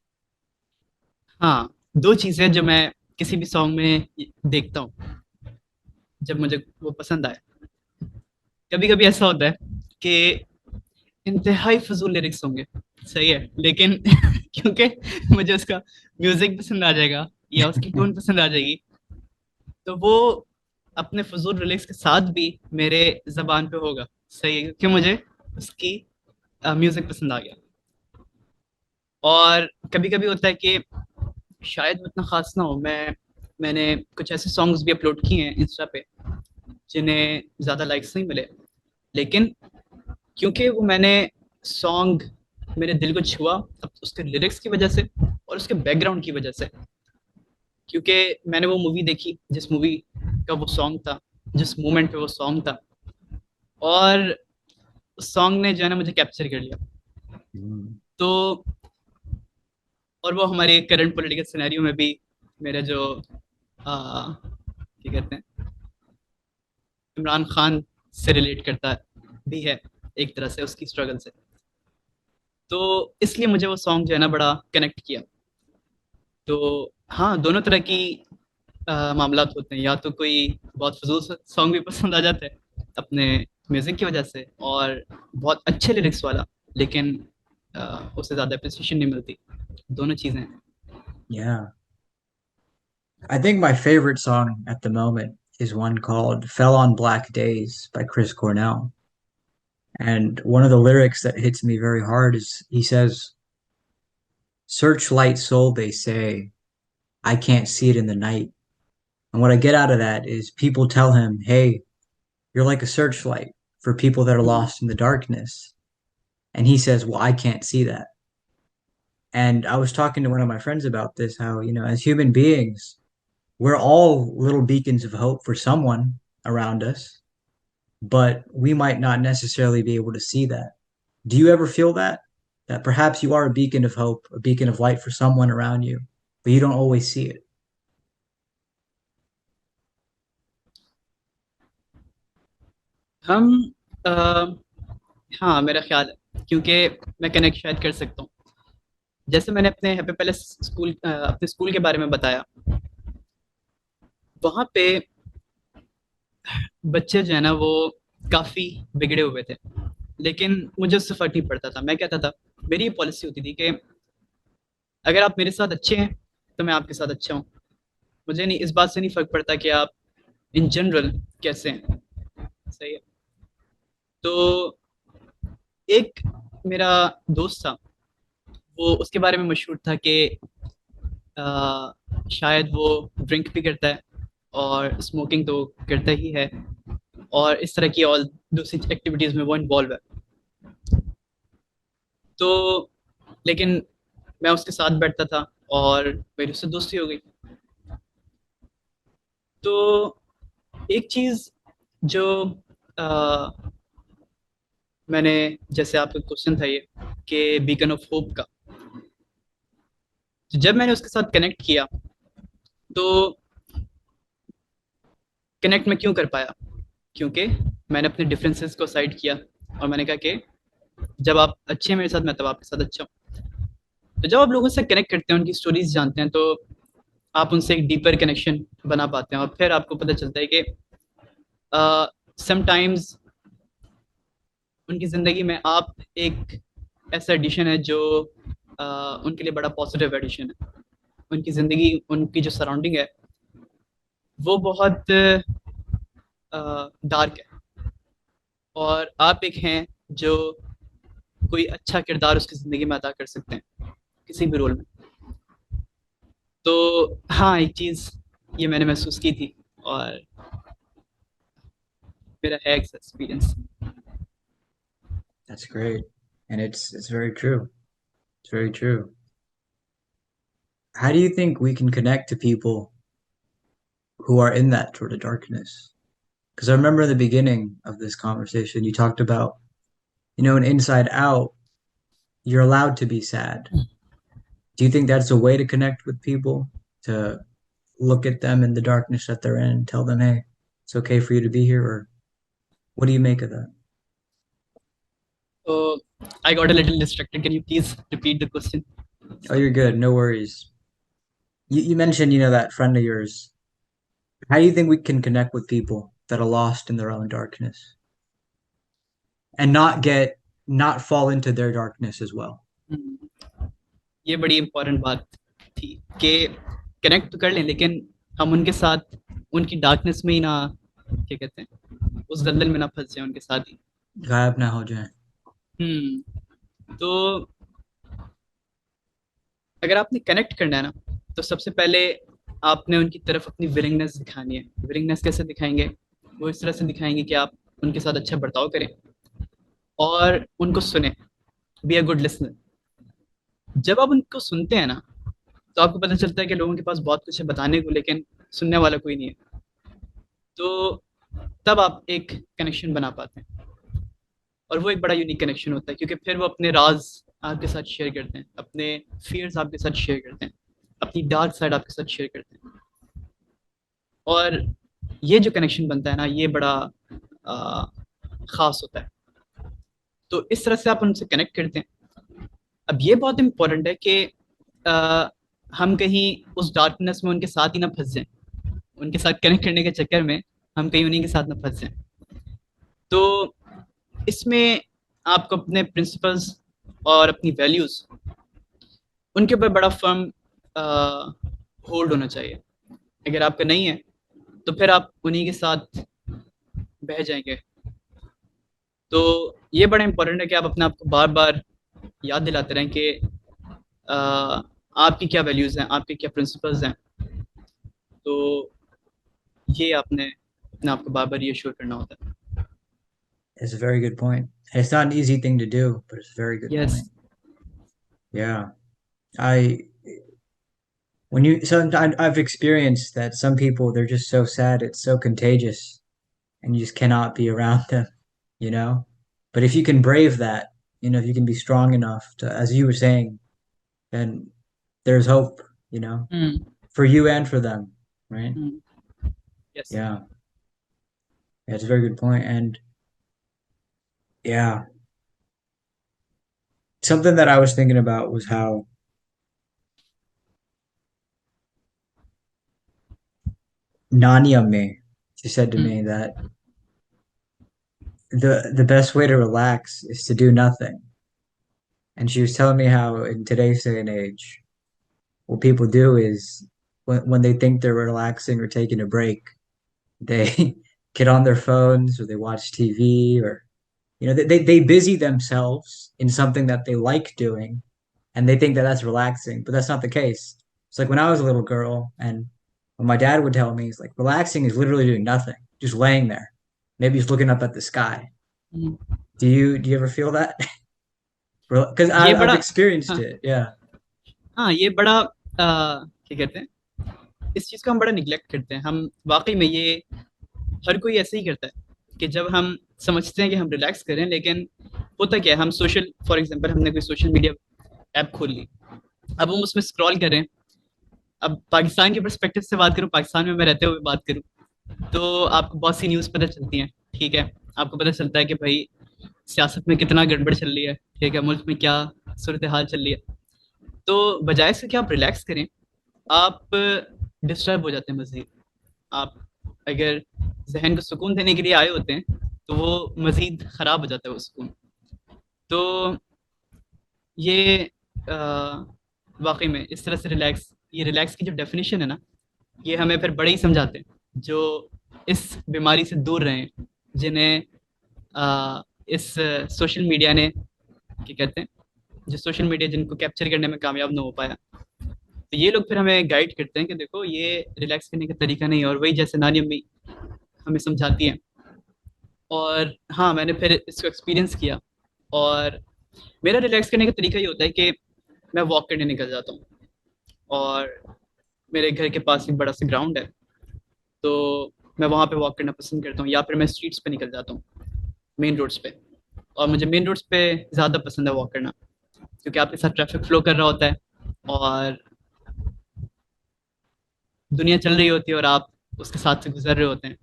हाँ, दो चीज़ें जो मैं किसी भी सॉन्ग में देखता हूँ जब मुझे वो पसंद आए। कभी कभी ऐसा होता है कि इंतहाई फजूल लिरिक्स होंगे, सही है, लेकिन क्योंकि मुझे उसका म्यूजिक पसंद आ जाएगा या उसकी टोन पसंद आ जाएगी, तो वो अपने फजूल लिरिक्स के साथ भी मेरे जबान पे होगा, सही है, क्योंकि मुझे उसकी म्यूजिक पसंद आ गया। और कभी कभी होता है कि शायद वो इतना खास ना हो, मैंने कुछ ऐसे सॉन्ग्स भी अपलोड किए हैं इंस्टा पे जिन्हें ज़्यादा लाइक्स नहीं मिले, लेकिन क्योंकि वो मैंने सॉन्ग मेरे दिल को छुआ अब उसके लिरिक्स की वजह से, और उसके बैकग्राउंड की वजह से। क्योंकि मैंने वो मूवी देखी जिस मूवी का वो सॉन्ग था, जिस मोमेंट पे वो सॉन्ग था, और उस सॉन्ग ने जो है ना मुझे कैप्चर कर लिया। Mm. तो और वो हमारे करंट पॉलिटिकल सिनेरियो में भी मेरे जो क्या कहते हैं, इमरान खान से रिलेट करता भी है एक तरह से उसकी स्ट्रगल से। तो इसलिए मुझे वो सॉन्ग जो है ना बड़ा कनेक्ट किया। तो हाँ, दोनों तरह की मामलात होते हैं, या तो कोई बहुत फजूल सॉन्ग भी पसंद आ जाता है अपने म्यूजिक की वजह से, और बहुत अच्छे लिरिक्स वाला, लेकिन उससे ज़्यादा अप्रिसिएशन नहीं मिलती। दोनों चीज़ें हैं। Yeah. I think my favorite song at the moment is one called Fell on Black Days by Chris Cornell. And one of the lyrics that hits me very hard is he says, Searchlight soul, they say, I can't see it in the night. And what I get out of that is people tell him, hey, you're like a searchlight for people that are hmm, lost in the darkness. And he says, well, I can't see that. And I was talking to one of my friends about this, how, as human beings, we're all little beacons of hope for someone around us, but we might not necessarily be able to see that. Do you ever feel that? That perhaps you are a beacon of hope, a beacon of light for someone around you, but you don't always see it? हम अ, हाँ, मेरा ख्याल है, क्योंकि मैं कनेक्ट शायद कर सकता हूँ। जैसे मैंने अपने यहाँ पे पहले अपने स्कूल के बारे में बताया, वहाँ पे बच्चे जो है ना वो काफ़ी बिगड़े हुए थे, लेकिन मुझे उससे फर्क नहीं पड़ता था। मैं कहता था, मेरी ये पॉलिसी होती थी कि अगर आप मेरे साथ अच्छे हैं तो मैं आपके साथ अच्छा हूँ। मुझे नहीं, इस बात से नहीं फर्क पड़ता कि आप इन जनरल कैसे हैं। सही है। तो एक मेरा दोस्त था, वो उसके बारे में मशहूर था कि शायद वो ड्रिंक भी करता है, और स्मोकिंग तो करता ही है, और इस तरह की और दूसरी एक्टिविटीज़ में वो इन्वॉल्व है। तो लेकिन मैं उसके साथ बैठता था, और मेरी उससे दोस्ती हो गई। तो एक चीज़ जो अ, मैंने, जैसे आपका क्वेश्चन था ये कि बीकन ऑफ होप का, तो जब मैंने उसके साथ कनेक्ट किया, तो कनेक्ट मैं क्यों कर पाया? क्योंकि मैंने अपने डिफरेंसेस को साइड किया, और मैंने कहा कि जब आप अच्छे हैं मेरे साथ, मैं तब आपके साथ अच्छा हूँ। तो जब आप लोगों से कनेक्ट करते हैं, उनकी स्टोरीज जानते हैं, तो आप उनसे एक डीपर कनेक्शन बना पाते हैं, और फिर आपको पता चलता है कि समटाइम्स उनकी ज़िंदगी में आप एक ऐसा एडिशन है जो उनके लिए बड़ा पॉजिटिव एडिशन है। उनकी ज़िंदगी, उनकी जो सराउंडिंग है, वो बहुत डार्क है, और आप एक हैं जो कोई अच्छा किरदार उसकी ज़िंदगी में अदा कर सकते हैं किसी भी रोल में। तो हाँ, एक चीज़ ये मैंने महसूस की थी, और मेरा है experience. That's great. And it's very true. It's very true. How do you think we can connect to people who are in that sort of darkness? Because I remember in the beginning of this conversation, you talked about, in Inside Out, you're allowed to be sad. Do you think that's a way to connect with people? To look at them in the darkness that they're in and tell them, hey, it's okay for you to be here? Or what do you make of that? तो I got a little distracted, can you please repeat the question? Oh, you're good. No worries. You mentioned, that friend of yours. How do you think we can connect with people that are lost in their own darkness and not fall into their darkness as well? ये बड़ी इंपॉर्टेंट बात थी कि कनेक्ट तो कर लें, लेकिन हम उनके साथ उनकी डार्कनेस में ही ना, क्या कहते हैं, उस दलदल में ना फंस जाए उनके साथ ही। गायब ना हो जाए. तो अगर आपने कनेक्ट करना है ना, तो सबसे पहले आपने उनकी तरफ अपनी विलिंगनेस दिखानी है। विलिंगनेस कैसे दिखाएंगे? वो इस तरह से दिखाएंगे कि आप उनके साथ अच्छा बर्ताव करें, और उनको सुने। Be a good listener. जब आप उनको सुनते हैं ना, तो आपको पता चलता है कि लोगों के पास बहुत कुछ है बताने को, लेकिन सुनने वाला कोई नहीं है। तो तब आप एक कनेक्शन बना पाते हैं, और वो एक बड़ा यूनिक कनेक्शन होता है, क्योंकि फिर वो अपने राज आपके साथ शेयर करते हैं, अपने फियर्स आपके साथ शेयर करते हैं, अपनी डार्क साइड आपके साथ शेयर करते हैं। और ये जो कनेक्शन बनता है ना, ये बड़ा आ, खास होता है। तो इस तरह से आप उनसे कनेक्ट करते हैं। अब ये बहुत इंपॉर्टेंट है कि आ, हम कहीं उस डार्कनेस में उनके साथ ही ना फंस जाएं, उनके साथ कनेक्ट करने के चक्कर में हम कहीं उन्हीं के साथ ना फंस जाएं। तो इसमें आपको अपने प्रिंसिपल्स और अपनी वैल्यूज, उनके ऊपर बड़ा फर्म होल्ड होना चाहिए। अगर आपका नहीं है, तो फिर आप उन्हीं के साथ बह जाएंगे। तो ये बड़ा इंपॉर्टेंट है कि आप अपने आप को बार बार याद दिलाते रहें कि अ, आपकी क्या वैल्यूज हैं, आपके क्या प्रिंसिपल्स हैं। तो ये आपने अपने आप को बार बार ये श्योर करना होता है। It's a very good point. And it's not an easy thing to do, but it's a very good yes. point. Yeah. I when you sometimes I've experienced that some people they're just so sad, it's so contagious, and you just cannot be around them, you know? But if you can brave that, if you can be strong enough to, as you were saying, then there's hope, hmm. for you and for them, right? Hmm. Yes. Yeah. Yeah, it's a very good point. And yeah, something that I was thinking about was how Nanya me, she said to me that the best way to relax is to do nothing. And she was telling me how in today's day and age, what people do is when they think they're relaxing or taking a break, they get on their phones or they watch TV or they busy themselves in something that they like doing and they think that that's relaxing, but that's not the case. It's like when I was a little girl and when my dad would tell me, he's like, relaxing is literally doing nothing, just laying there, maybe just looking up at the sky. Do you ever feel that? Because ये I've बड़ा, experienced हाँ, it. Yeah. हाँ, ये बड़ा क्या कहते हैं, इस चीज़ को हम बड़ा निग्लेक्ट करते हैं। हम वाकई में ये हर कोई ऐसे ही करता है कि जब हम समझते हैं कि हम रिलैक्स करें, लेकिन होता क्या है, हम सोशल फॉर एग्जांपल हमने कोई सोशल मीडिया ऐप खोल ली, अब हम उसमें स्क्रॉल करें। अब पाकिस्तान के पर्सपेक्टिव से बात करूं, पाकिस्तान में मैं रहते हुए बात करूं, तो आपको बहुत सी न्यूज़ पता चलती हैं। ठीक है, आपको पता चलता है कि भाई सियासत में कितना गड़बड़ चल रही है, ठीक है, मुल्क में क्या सूरत हाल चल रही है। तो बजाय इसके कि आप रिलैक्स करें, आप डिस्टर्ब हो जाते हैं मजीद। आप अगर जहन को सुकून देने के लिए आए होते हैं, तो वो मजीद ख़राब हो जाता है वो सुकून। तो ये वाकई में इस तरह से रिलैक्स, ये रिलैक्स की जो डेफिनेशन है ना, ये हमें फिर बड़े ही समझाते हैं जो इस बीमारी से दूर रहें, जिन्हें इस सोशल मीडिया ने, क्या कहते हैं, जो सोशल मीडिया जिनको कैप्चर करने में कामयाब ना हो पाया। तो ये लोग फिर हमें गाइड करते हैं कि देखो ये रिलैक्स करने का तरीका नहीं है, और वही जैसे नानी अम्मी हमें समझाती हैं। और हाँ, मैंने फिर इसको एक्सपीरियंस किया, और मेरा रिलैक्स करने का तरीका ये होता है कि मैं वॉक करने निकल जाता हूँ। और मेरे घर के पास एक बड़ा सा ग्राउंड है, तो मैं वहाँ पे वॉक करना पसंद करता हूँ, या फिर मैं स्ट्रीट्स पे निकल जाता हूँ, मेन रोड्स पे। और मुझे मेन रोड्स पे ज़्यादा पसंद है वॉक करना, क्योंकि आपके साथ ट्रैफिक फ्लो कर रहा होता है, और दुनिया चल रही होती है, और आप उसके साथ से गुजर रहे होते हैं।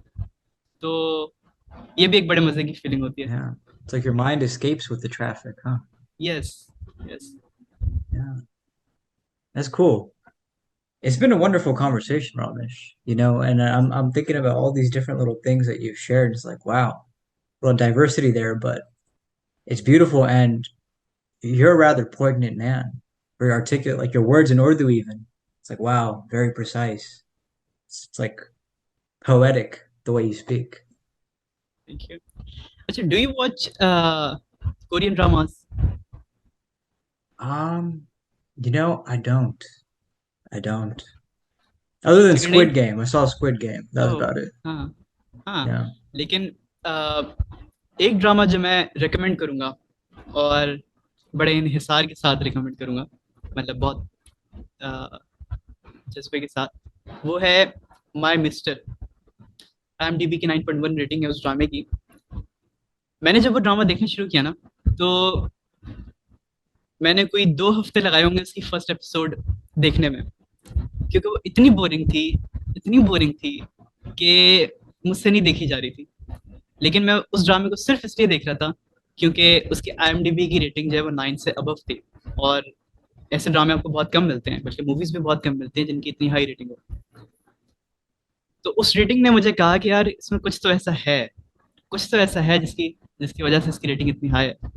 तो ये भी एक बड़े मज़े की फीलिंग होती है। Yeah. It's like your mind escapes with the traffic, huh? Yes. Yes. Yeah. That's cool. It's been a wonderful conversation, Ramish. And I'm thinking about all these different little things that you've shared. It's like, wow, a lot of diversity there, but it's beautiful. And you're a rather poignant man, very articulate, like your words in Urdu even. It's like, wow, very precise. It's like poetic the way you speak. Thank you. अच्छा, do you watch Korean dramas? Um, I don't. I don't. Other than अगर नहीं, Squid Game, I saw Squid Game. That was oh, about it. हाँ, हाँ, Yeah. लेकिन एक ड्रामा जो मैं रिकमेंड करूँगा, और बड़े इन्हिसार के साथ रिकमेंड करूँगा, मतलब बहुत जज्बे के साथ, वो है माई मिस्टर। IMDb की 9.1 रेटिंग है उस ड्रामे की। मैंने जब वो ड्रामा देखना शुरू किया ना, तो मैंने कोई 2 हफ्ते लगाए होंगे उसकी फर्स्ट एपिसोड देखने में, क्योंकि वो इतनी बोरिंग थी, इतनी बोरिंग थी कि मुझसे नहीं देखी जा रही थी। लेकिन मैं उस ड्रामे को सिर्फ इसलिए देख रहा था क्योंकि उसकी IMDb की रेटिंग जो है वो 9 से अबव थी। और ऐसे ड्रामे आपको बहुत कम मिलते हैं, बल्कि मूवीज भी बहुत कम मिलती हैं जिनकी इतनी हाई रेटिंग हो। तो उस रेटिंग ने मुझे कहा कि यार इसमें कुछ तो ऐसा है, कुछ तो ऐसा है जिसकी जिसकी वजह से इसकी रेटिंग इतनी हाई है।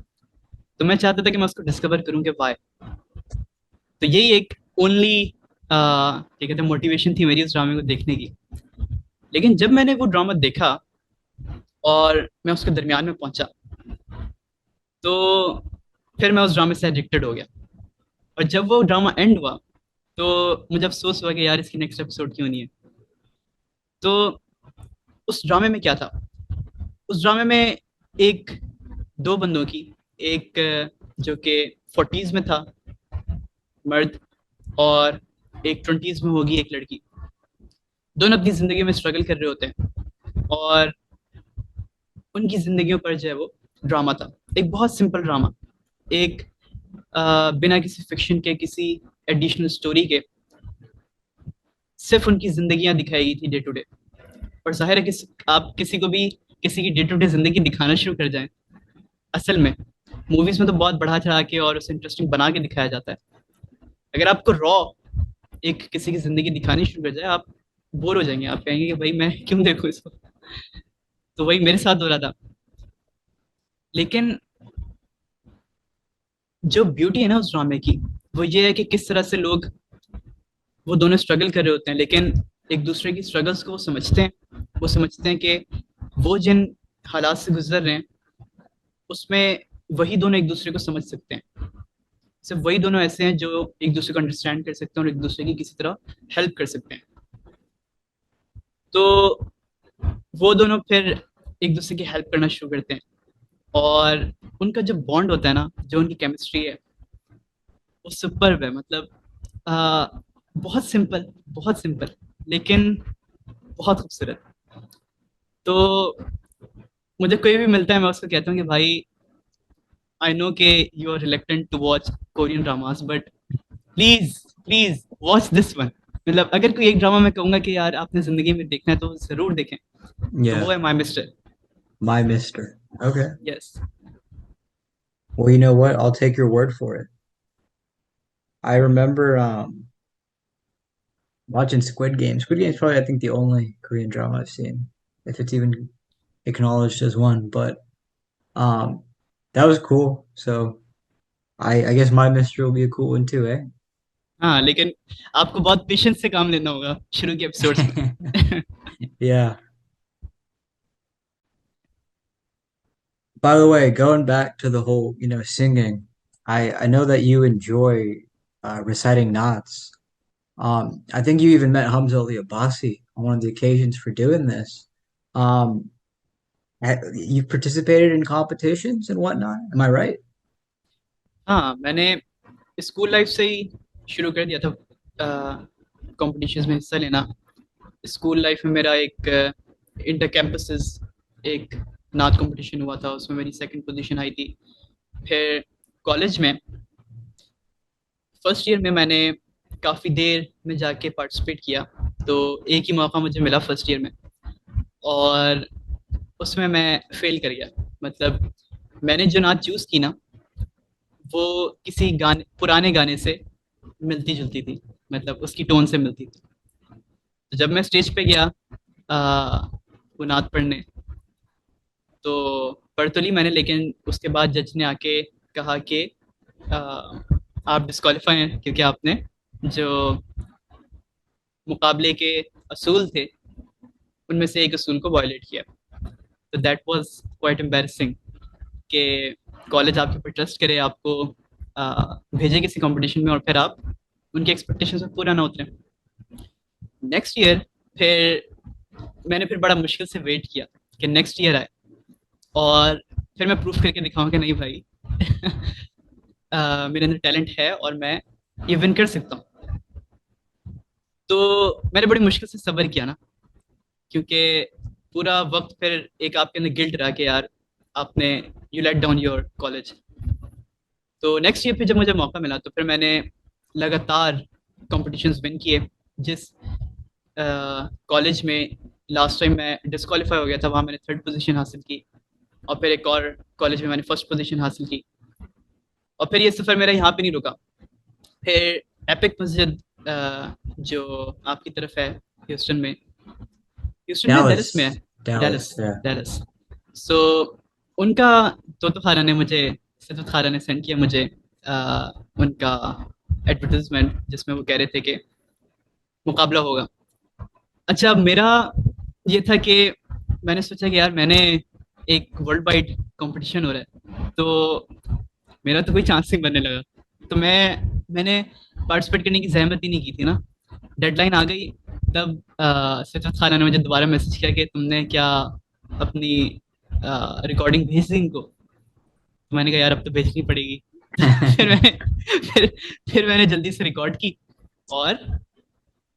तो मैं चाहता था कि मैं उसको डिस्कवर करूं कि वाई। तो यही एक ओनली क्या कहते हैं मोटिवेशन थी मेरी उस ड्रामे को देखने की। लेकिन जब मैंने वो ड्रामा देखा और मैं उसके दरमियान में पहुंचा, तो फिर मैं उस ड्रामे से एडिक्टेड हो गया। और जब वो ड्रामा एंड हुआ, तो मुझे अफसोस हुआ कि यार इसकी नेक्स्ट एपिसोड क्यों नहीं है। तो उस ड्रामे में क्या था, उस ड्रामे में एक दो बंदों की, एक जो कि 40s में था मर्द, और एक 20s में होगी एक लड़की। दोनों अपनी जिंदगी में स्ट्रगल कर रहे होते हैं, और उनकी जिंदगियों पर जो है वो ड्रामा था। एक बहुत सिंपल ड्रामा, एक बिना किसी फिक्शन के, किसी एडिशनल स्टोरी के, सिर्फ उनकी जिंदगियां दिखाई गई थी डे टू डे। और जाहिर है कि आप किसी को भी किसी की डे टू डे जिंदगी दिखाना शुरू कर जाएं, असल में मूवीज में तो बहुत बढ़ा चढ़ा के और उसे इंटरेस्टिंग बना के दिखाया जाता है। अगर आपको रॉ एक किसी की जिंदगी दिखानी शुरू कर जाए, आप बोर हो जाएंगे, आप कहेंगे कि भाई मैं क्यों देखूं इसको। तो वही मेरे साथ हो रहा था। लेकिन जो ब्यूटी है ना उस ड्रामे की, वो ये है कि किस तरह से लोग, वो दोनों स्ट्रगल कर रहे होते हैं, लेकिन एक दूसरे की स्ट्रगल्स को वो समझते हैं। वो समझते हैं कि वो जिन हालात से गुजर रहे हैं, उसमें वही दोनों एक दूसरे को समझ सकते हैं। सिर्फ वही दोनों ऐसे हैं जो एक दूसरे को अंडरस्टैंड कर सकते हैं और एक दूसरे की किसी तरह हेल्प कर सकते हैं। तो वो दोनों फिर एक दूसरे की हेल्प करना शुरू करते हैं, और उनका जो बॉन्ड होता है ना, जो उनकी केमिस्ट्री है, वो सुपर्ब है। मतलब आ, बहुत सिंपल, बहुत सिंपल, लेकिन बहुत खूबसूरत। तो मुझे कोई भी मिलता है, मैं उसको कहता हूँ कि भाई, आई नो कि you are reluctant to watch Korean dramas, but please please watch this one. मतलब अगर कोई एक ड्रामा मैं कहूंगा कि यार आपने जिंदगी में देखना है तो जरूर देखें, तो वो Yeah, है माई mister. my mister. Okay. Yes. Well, you know what? I'll take your word for it. I remember watching Squid Game. Squid Game is probably, I think, the only Korean drama I've seen, if it's even acknowledged as one. But um, that was cool. So I guess my mister will be a cool one too, हाँ, लेकिन आपको बहुत पेशेंस से काम लेना होगा शुरू के एपिसोड्स में। eh? Yeah. By the way, going back to the whole, singing, I know that you enjoy reciting knots. I think you even met Hamza Ali Abbasi on one of the occasions for doing this. Um, you participated in competitions and whatnot. Am I right? हाँ, मैंने स्कूल लाइफ से ही शुरू कर दिया था कॉम्पिटिशन्स में हिस्सा लेना। स्कूल लाइफ में मेरा एक इंटर कैंपसेस एक नाच कंपटीशन हुआ था, उसमें मेरी सेकंड पोजीशन आई थी। फिर कॉलेज में फर्स्ट ईयर में मैंने काफ़ी देर में जाके पार्टिसिपेट किया। तो एक ही मौका मुझे मिला फर्स्ट ईयर में, और उसमें मैं फेल कर गया। मतलब मैंने जो नाच चूज़ की ना, वो किसी गाने, पुराने गाने से मिलती जुलती थी, मतलब उसकी टोन से मिलती थी। तो जब मैं स्टेज पे गया वो नात पढ़ने, तो पढ़ तो ली मैंने, लेकिन उसके बाद जज ने आके कहा कि आ, आप डिस्क्वालीफाई हैं, क्योंकि आपने जो मुकाबले के असूल थे उनमें से एक असूल को वायलेट किया। तो दैट वाज क्वाइट एम्बैरेसिंग कि कॉलेज आपके ऊपर ट्रस्ट करे, आपको भेजे किसी कंपटीशन में, और फिर आप उनके एक्सपेक्टेशंस में पूरा ना उतरे। नेक्स्ट ईयर फिर मैंने फिर बड़ा मुश्किल से वेट किया कि नेक्स्ट ईयर आए, और फिर मैं प्रूफ करके दिखाऊं कि नहीं भाई मेरे अंदर टैलेंट है और मैं ये विन कर सकता हूँ। तो मैंने बड़ी मुश्किल से सब्र किया ना, क्योंकि पूरा वक्त फिर एक आपके अंदर गिल्ट रहा कि यार आपने you let down your college. तो नेक्स्ट ईयर पे जब मुझे मौका मिला तो फिर मैंने लगातार कॉम्पिटिशन्स विन किए। जिस कॉलेज में लास्ट टाइम मैं डिस्qualify हो गया था, वहाँ मैंने थर्ड पोजीशन हासिल की। और फिर एक और कॉलेज में मैंने फर्स्ट पोजीशन हासिल की। और फिर ये सफ़र मेरा यहाँ पे नहीं रुका। फिर एपिक मस्जिद, जो आपकी तरफ है, ह्यूस्टन में। ह्यूस्टन में, डेलस में है। Dallas, Dallas. Dallas, yeah. Dallas. So उनका तोतो खारा ने मुझे सतत खारा ने सेंड किया मुझे उनका एडवर्टाइजमेंट, जिसमें वो कह रहे थे कि मुकाबला होगा। अच्छा, अब मेरा ये था कि मैंने सोचा कि यार मैंने एक वर्ल्ड वाइड कंपटीशन हो रहा है, तो मेरा तो कोई चांस नहीं बनने लगा। तो मैंने पार्टिसिपेट करने की जहमत ही नहीं की थी ना। डेडलाइन आ गई, तब सचत खाना ने मुझे दोबारा मैसेज किया कि तुमने क्या अपनी रिकॉर्डिंग भेज दी इनको। तो मैंने कहा यार अब तो भेजनी पड़ेगी। फिर मैंने फिर फिर मैंने जल्दी से रिकॉर्ड की। और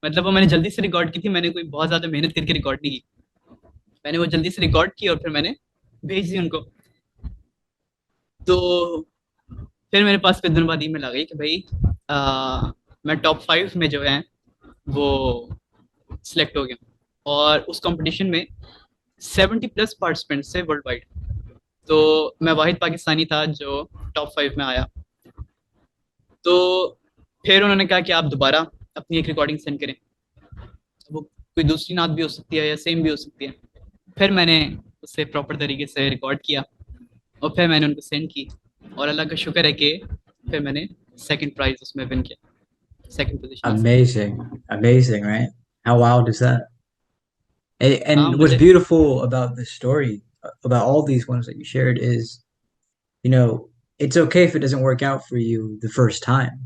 मतलब वो मैंने जल्दी से रिकॉर्ड की थी, मैंने कोई बहुत ज्यादा मेहनत करके रिकॉर्ड नहीं की। मैंने वो जल्दी से रिकॉर्ड की और फिर मैंने भेज दी उनको। तो फिर मेरे पास कुछ दिन बाद ईमेल आ गई कि भाई मैं टॉप 5 में जो है वो सिलेक्ट हो गया। और उस कंपटीशन में 70+ पार्टिसिपेंट्स थे वर्ल्ड वाइड। तो मैं वाहिद पाकिस्तानी था जो टॉप 5 में आया। तो फिर उन्होंने कहा कि आप दोबारा अपनी एक रिकॉर्डिंग सेंड करें। वो कोई दूसरी नात भी हो सकती है या सेम भी हो सकती है। फिर मैंने उसे प्रॉपर तरीके से रिकॉर्ड किया और फिर मैंने उनको सेंड की। और अल्लाह का शुक्र है कि फिर मैंने सेकंड प्राइज उसमें विन किया, सेकंड पोजीशन हासिल की। Amazing, amazing, right? How wild is that? हाँ And what's मुझे। beautiful about this story, about all these ones that you shared, is, you know, it's okay if it doesn't work out for you the first time.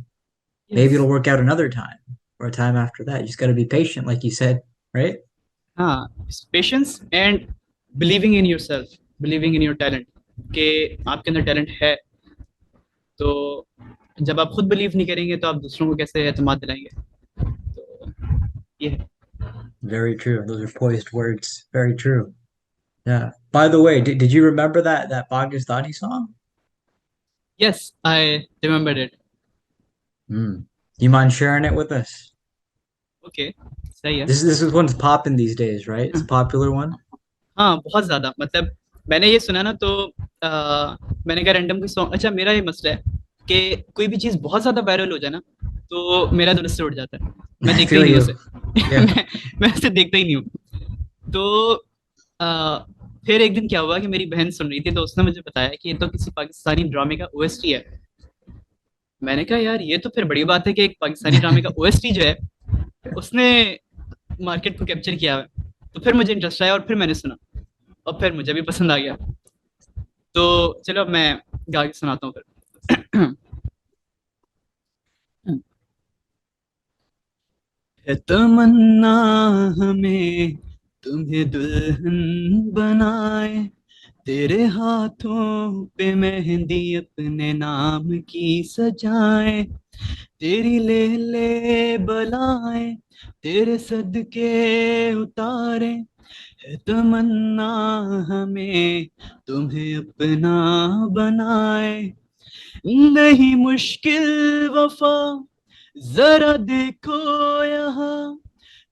Maybe yes. it'll work out another time or a time after that. You just got to be patient, like you said, right? हाँ, patience and believing in your self, believing in your talent, कि आपके अंदर टैलेंट है। तो जब आप खुद बिलीव नहीं करेंगे तो आप दूसरों को कैसे एतमाद दिलाएंगे। तो ये है। Very true. Those are poised words. Very true. Yeah. By the way, did you remember that Pakistani song? Yes, I remember it. Hmm. Do you mind sharing it with us? Okay, सही है। This one's popping these days, right? It's a popular one. हाँ, बहुत ज्यादा, मतलब मैंने ये सुना ना तो मैंने कहा रैंडम कोई सॉन्ग। अच्छा, मेरा ये मसला है कि कोई भी चीज़ बहुत ज्यादा वायरल हो जाए ना, तो मेरा दिल से उड़ जाता है। मैं I देखता ही feel नहीं उसे। you. Yeah. मैं उसे देखता ही नहीं हूँ। तो अ, फिर एक दिन क्या हुआ कि मेरी बहन सुन रही थी, तो उसने मुझे बताया कि ये तो किसी पाकिस्तानी ड्रामे का ओएसटी है। मैंने कहा यार ये तो फिर बड़ी बात है कि एक पाकिस्तानी ड्रामे का ओएसटी जो है उसने मार्केट को कैप्चर किया है। तो फिर मुझे इंटरेस्ट आया और फिर मैंने सुना और फिर मुझे भी पसंद आ गया। तो चलो अब मैं गा के सुनाता हूँ फिर। है तमन्ना हमें तुम्हें दुल्हन बनाए, तेरे हाथों पे मेहंदी अपने नाम की सजाए, तेरी ले ले बलाए तेरे सदके उतारे, है तमन्ना हमें तुम्हें अपना बनाए। नहीं मुश्किल वफा, जरा देखो यहाँ,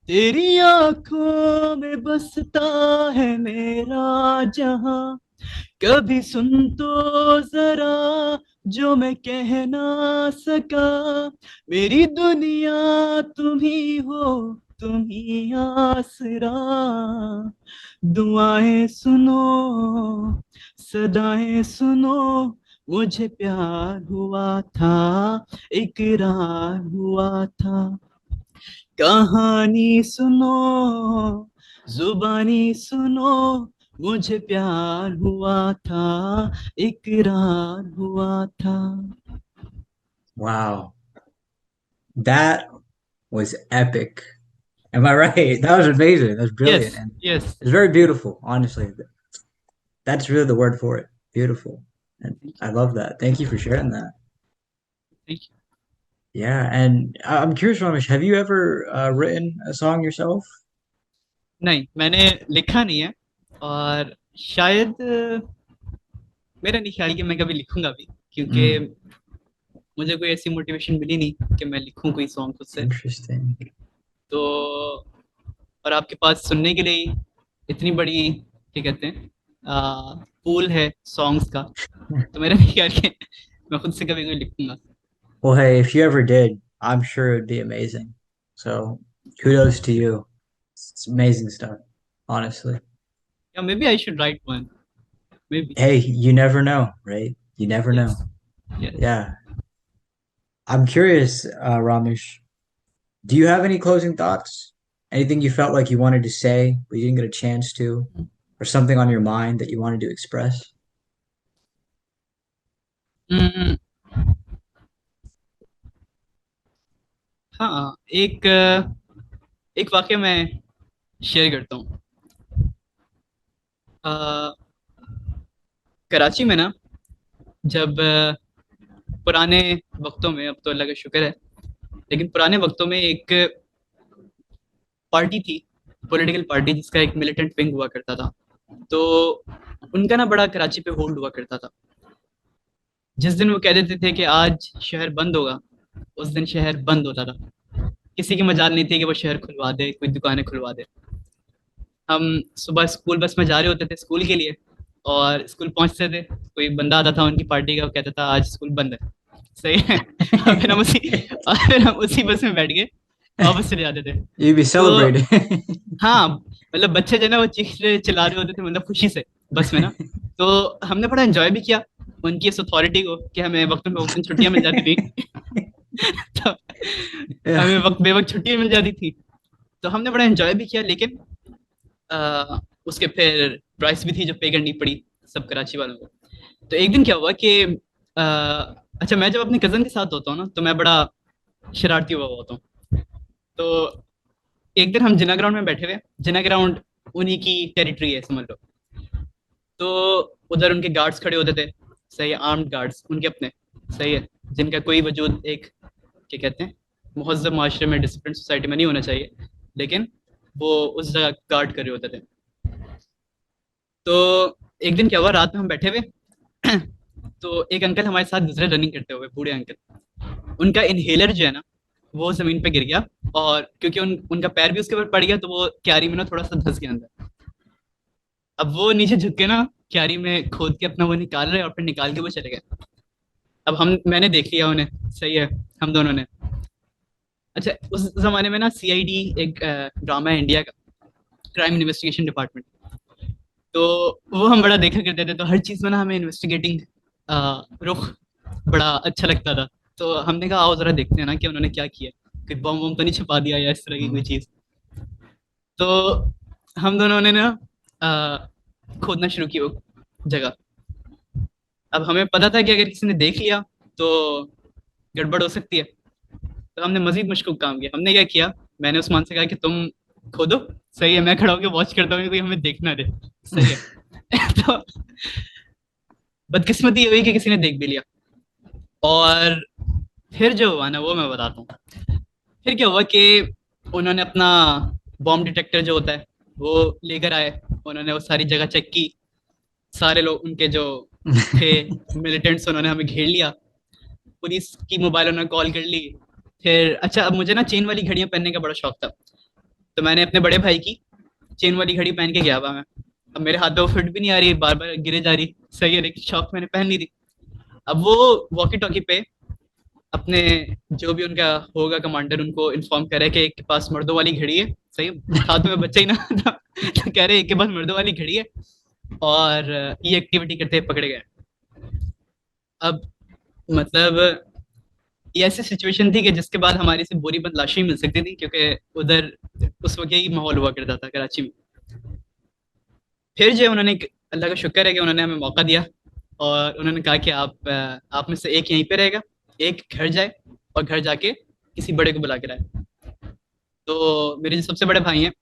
तेरी आंखों में बसता है मेरा जहां। कभी सुन तो जरा जो मैं कह ना सका, मेरी दुनिया तुम ही हो, तुम ही आसरा। दुआएं सुनो, सदाएं सुनो, मुझे प्यार हुआ था, इकरार हुआ था। कहानी सुनो, जुबानी सुनो, मुझे प्यार हुआ था, इकरार हुआ था। Wow. That was epic. Am I right? That was amazing. That was yes, brilliant. And yes. it's very beautiful, honestly. That's really the word for it. Beautiful. And thank I love that. Thank you for sharing that. You. Yeah, and I'm curious, Ramesh, have you ever written a song yourself? नहीं, मैंने लिखा नहीं है। और शायद मेरा नहीं ख्याल कि मैं कभी लिखूंगा भी, क्योंकि Mm, मुझे कोई ऐसी मोटिवेशन मिली नहीं कि मैं लिखूं कोई सॉन्ग खुद से। interesting. तो और आपके पास सुनने के लिए इतनी बड़ी, क्या कहते हैं, पूल है सॉन्ग्स का, तो मेरा नहीं ख्याल कि मैं खुद से कभी कोई लिखूंगा। Well, hey, if you ever did, I'm sure it'd be amazing. So, kudos to you. It's amazing stuff, honestly. या maybe I should write one, maybe. Hey, you never know, right? You never yes, know. Yes. Yeah. I'm curious, Ramesh, do you have any closing thoughts? Anything you felt like you wanted to say, but you didn't get a chance to, or something on your mind that you wanted to express? हम्म, हाँ, एक वाक्य मैं शेयर करता हूँ। अ, कराची में ना, जब पुराने वक्तों में, अब तो अल्लाह का शुक्र है, लेकिन पुराने वक्तों में एक पार्टी थी, पॉलिटिकल पार्टी, जिसका एक मिलिटेंट विंग हुआ करता था। तो उनका ना बड़ा कराची पे होल्ड हुआ करता था। जिस दिन वो कह देते थे कि आज शहर बंद होगा, उस दिन शहर बंद होता था। किसी की मजाल नहीं थी कि वो शहर खुलवा दे, कोई दुकानें खुलवा दे। हम सुबह स्कूल बस में जा रहे होते थे स्कूल के लिए, और स्कूल पहुंचते थे, कोई बंदा आता था उनकी पार्टी का, वो कहता था आज स्कूल बंद है। सही है। और फिर हम उसी बस में बैठ के वापस चले जाते थे। You'd be तो celebrated. हाँ, मतलब बच्चे जो है ना, वो चीख रहे चिल्ला रहे होते थे, मतलब खुशी से, बस में ना। तो हमने बड़ा एंजॉय भी किया उनकी इस अथॉरिटी को, कि हमें वक्त में वक्त छुट्टियां मिल जाती थी। तो Yeah. हमें वक्त बेवक्त छुट्टियां मिल जाती थी, तो हमने बड़ा एंजॉय भी किया। लेकिन उसके फिर प्राइस भी थी जो पे करनी पड़ी सब कराची वालों को। तो एक दिन क्या हुआ कि अच्छा, मैं जब अपने कजन के साथ होता हूँ ना, तो मैं बड़ा शरारती हुआ होता हूँ। तो एक दिन हम जिना ग्राउंड में बैठे हुए, जिना ग्राउंड उन्हीं की टेरिटरी है, समझ लो। तो उधर उनके गार्ड्स खड़े होते थे, सही है, आर्म्ड गार्ड्स उनके अपने, सही है, जिनका कोई वजूद एक, क्या कहते हैं, मुहज्जब माशरे में, डिसिप्लिन सोसाइटी में नहीं होना चाहिए, लेकिन वो उस जगह गार्ड कर रहे होते थे। तो एक दिन क्या हुआ, रात में हम बैठे हुए, तो एक अंकल हमारे साथ गुजरे रनिंग करते हुए, बूढ़े अंकल। उनका इनहेलर जो है ना, वो जमीन पे गिर गया, और क्योंकि उनका पैर भी उसके ऊपर पड़ गया, तो वो क्यारी में ना थोड़ा सा धंस गया अंदर। अब वो नीचे झुक के ना क्यारी में खोद के अपना वो निकाल रहे, और फिर निकाल के वो चले गए। अब हम मैंने देख लिया उन्हें, सही है, हम दोनों ने। अच्छा, उस जमाने में ना सीआईडी एक ड्रामा है इंडिया का, क्राइम इन्वेस्टिगेशन डिपार्टमेंट। तो वो हम बड़ा देखा करते थे, तो हर चीज में ना हमें इन्वेस्टिगेटिंग रुख बड़ा अच्छा लगता था। तो हमने कहा आओ जरा देखते हैं ना कि उन्होंने क्या किया, कोई बम वम तो नहीं छुपा दिया या इस तरह की कोई Mm. चीज। तो हम दोनों ने ना खोदना शुरू की वो जगह। अब हमें पता था कि अगर किसी ने देख लिया तो गड़बड़ हो सकती है। तो हमने मजीद मुश्किल काम किया। हमने क्या किया, मैंने उस्मान से कहा कि तुम खोदो, सही है, मैं खड़ा होकर वॉच करता हूँ कि कोई हमें देख ना दे, सही है। तो बदकिस्मती ये हुई कि किसी ने देख भी लिया। और फिर जो हुआ ना, वो मैं बताता हूँ। फिर क्या हुआ कि उन्होंने अपना बॉम्ब डिटेक्टर जो होता है वो लेकर आए। उन्होंने वो सारी जगह चेक की, सारे लोग उनके जो थे मिलिटेंट्स, उन्होंने हमें घेर लिया। पुलिस की मोबाइल उन्होंने कॉल कर ली। फिर अच्छा, अब मुझे ना चेन वाली घड़ियां पहनने का बड़ा शौक था, तो मैंने अपने बड़े भाई की चेन वाली घड़ी पहन के गया हुआ मैं। अब मेरे हाथ में वो फिट भी नहीं आ रही, बार बार गिरे जा रही, सही है, लेकिन शौक मैंने पहन ली थी। अब वो वॉकी टॉकी पे अपने जो भी उनका होगा कमांडर, उनको इन्फॉर्म करे कि एक के पास मर्दों वाली घड़ी है, सही है, था तो मैं बच्चा ही ना तो कह रहे एक के पास मर्दों वाली घड़ी है, और ये एक्टिविटी करते हुए पकड़े गए। अब मतलब ये ऐसी सिचुएशन थी कि जिसके बाद हमारी से बुरी बदलाशी मिल सकती थी, क्योंकि उधर उस वक्त यही माहौल हुआ करता था कराची में। फिर जो उन्होंने, अल्लाह का शुक्र है कि उन्होंने हमें मौका दिया, और उन्होंने कहा कि आप में से एक यहीं पे रहेगा, एक घर जाए, और घर जाके किसी बड़े को बुला के लाए। तो मेरे जो सबसे बड़े भाई हैं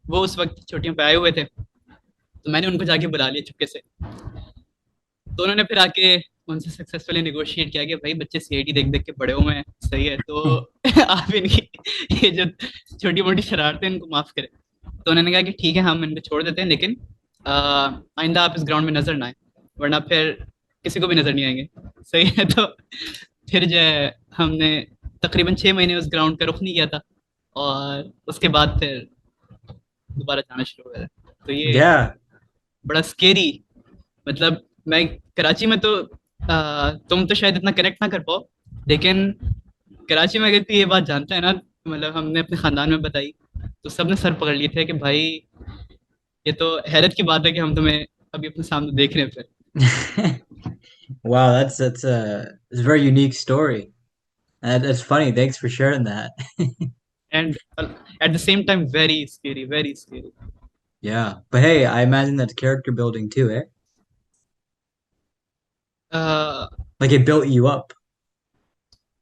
वो उस वक्त छुट्टियों पे आए हुए थे, तो मैंने उनको जाके बुला लिया चुपके से। तो उन्होंने फिर आके उनसे सक्सेसफुली नेगोशिएट किया कि भाई बच्चे सीआईडी देख देख के बड़े हुए हैं, सही है, तो आप इनकी ये जो छोटी मोटी शरारतें इनको माफ करें। तो उन्होंने कहा कि ठीक है, हम इनको छोड़ देते हैं, लेकिन आइंदा आप इस ग्राउंड में नजर ना आए, वरना फिर किसी को भी नजर नहीं आएंगे। सही है। तो फिर जो है हमने तकरीबन 6 महीने उस ग्राउंड का रुख नहीं किया था, और उसके बाद फिर दोबारा जाना शुरू हो गया था। तो ये Yeah. बड़ा स्केरी, मतलब मैं कराची में तो तुम तो शायद इतना कनेक्ट ना कर पाओ, लेकिन कराची में अगर कोई ये बात जानता है ना, मतलब हमने अपने खानदान में बताई, तो सबने सर पकड़ लिए थे कि भाई ये तो हैरत की बात है कि हम तुम्हें अभी अपने सामने देख रहे हैं फिर। Wow, that's a very unique story. That's funny. Thanks for sharing that. And at the same time very scary, very scary. Yeah. But hey, I imagine that's character building too, eh? Like it built you up.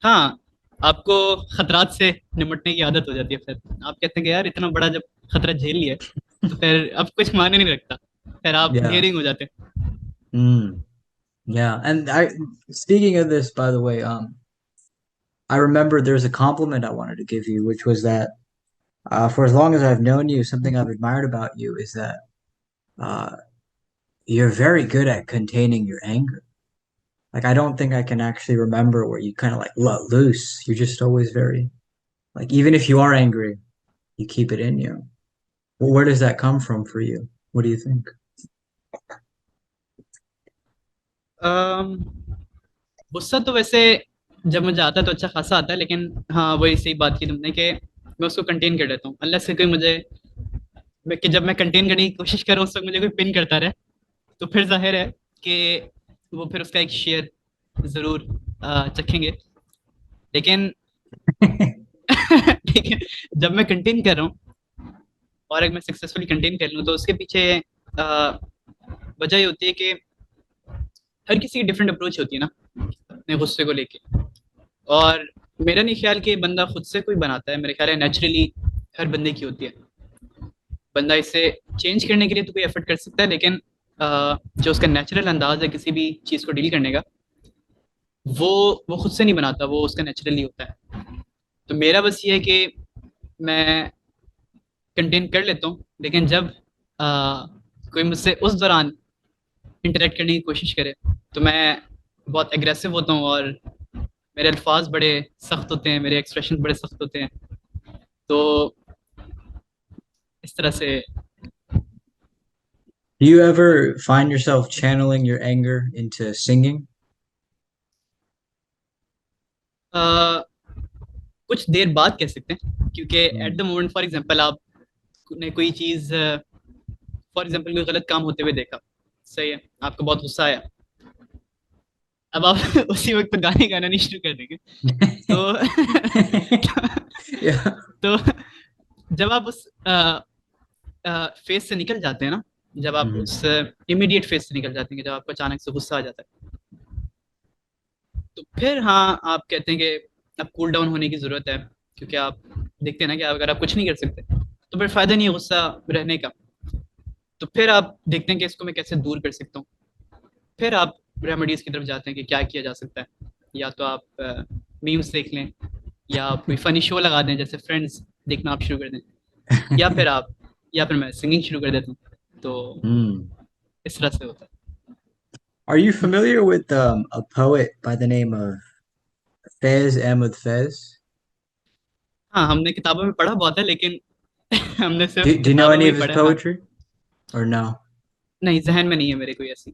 हाँ, आपको खतरात से निपटने की आदत हो जाती है, फिर आप कहते हैं कि यार इतना बड़ा जब खतरा झेल लिया है, तो फिर अब कुछ मायने नहीं रखता, फिर आप Yeah. डेयरिंग हो जाते हैं। Mm. Yeah. And I speaking of this, by the way, I remember there's a compliment I wanted to give you, which was that for as long as I've known you, something I've admired about you is that uh, you're very good at containing your anger. Like I don't think I can actually remember where you kind of like let loose. You're just always very like even if you are angry, you keep it in you. Well, where does that come from for you? What do you think? अम, गुस्सा तो वैसे जब मुझे आता है तो अच्छा खासा आता है, लेकिन हाँ वही सही बात की तुमने कि मैं उसको कंटेन कर लेता हूँ, अनलेस से कोई मुझे कि जब मैं कंटेन करने की कोशिश कर रहा हूँ उस वक्त मुझे कोई पिन करता रहे, तो फिर जाहिर है कि वो फिर उसका एक शेयर जरूर चखेंगे। लेकिन लेकिन जब मैं कंटेन कर रहा हूँ, और अगर मैं सक्सेसफुली कंटेन कर लूँ, तो उसके पीछे वजह ये होती है कि हर किसी की डिफरेंट अप्रोच होती है ना अपने गुस्से को लेके। और मेरा नहीं ख्याल कि बंदा खुद से कोई बनाता है, मेरा ख्याल है नेचुरली हर बंदे की होती है। बंदा इसे चेंज करने के लिए तो कोई एफर्ट कर सकता है, लेकिन जो उसका नेचुरल अंदाज है किसी भी चीज़ को डील करने का, वो वो खुद से नहीं बनाता, वो उसका नेचुरली होता है। तो मेरा बस ये है कि मैं कंटेन कर लेता हूँ, लेकिन जब कोई मुझसे उस दौरान इंटरेक्ट करने की कोशिश करे, तो मैं बहुत एग्रेसिव होता हूँ, और मेरे अल्फाज बड़े सख्त होते हैं, मेरे एक्सप्रेशन बड़े सख्त होते हैं। तो इस तरह से Do you ever find yourself channeling your anger into singing? अ, कुछ देर बाद कह सकते हैं, क्योंकि at the Mm. Moment for example आपने कोई चीज़, फॉर एग्जांपल कोई गलत काम होते हुए देखा, सही है, आपको बहुत गुस्सा आया, अब आप उसी वक्त गाने गाना नहीं शुरू कर देंगे। तो Yeah. तो जब आप उस फेज से निकल जाते हैं ना, जब आप Mhm. उस इमीडिएट फेज से निकल जाते हैं, जब आपको अचानक से गुस्सा आ जाता है, तो फिर हाँ आप कहते हैं कि अब कूल डाउन होने की जरूरत है, क्योंकि आप देखते हैं ना कि अगर आप कुछ नहीं कर सकते, तो फिर फायदा नहीं है गुस्सा रहने का। तो फिर आप देखते हैं कि इसको मैं कैसे दूर कर सकता हूँ। फिर आप रेमेडीज की तरफ जाते हैं कि क्या किया जा सकता है। या तो आप मीम्स देख लें, या आप कोई फनी शो लगा दें, जैसे फ्रेंड्स देखना आप शुरू कर दें, या फिर आप या फिर मैं सिंगिंग शुरू कर देता हूँ। तो Mm. इस तरह से होता है। Are you familiar with a poet by the name of Fez Ahmed Fez? हाँ, हमने किताबों में पढ़ा बहुत है, लेकिन हमने सिर्फ Do you know किताबों any में of ही his पढ़ा है, हाँ। poetry or no? नहीं, जहन में नहीं है मेरे कोई ऐसी।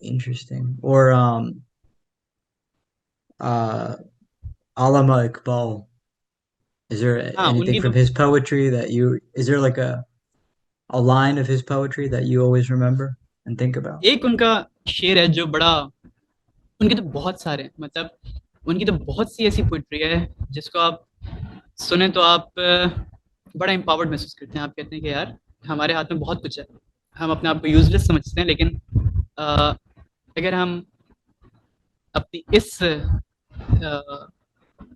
Interesting. Or uh Allama Iqbal. Is there हाँ, anything उनकी तो from his poetry that you is there like a line of his poetry that you always remember and think about? एक उनका शेर है जो बड़ा, उनके तो बहुत सारे हैं, मतलब उनकी तो बहुत सी ऐसी पोइट्री है जिसको आप सुने तो आप बड़ा एम्पावर्ड महसूस करते हैं। आप कहते हैं कि यार हमारे हाथ में बहुत कुछ है, हम अपने आप को यूजलेस समझते हैं, लेकिन अ, अगर हम अपनी इस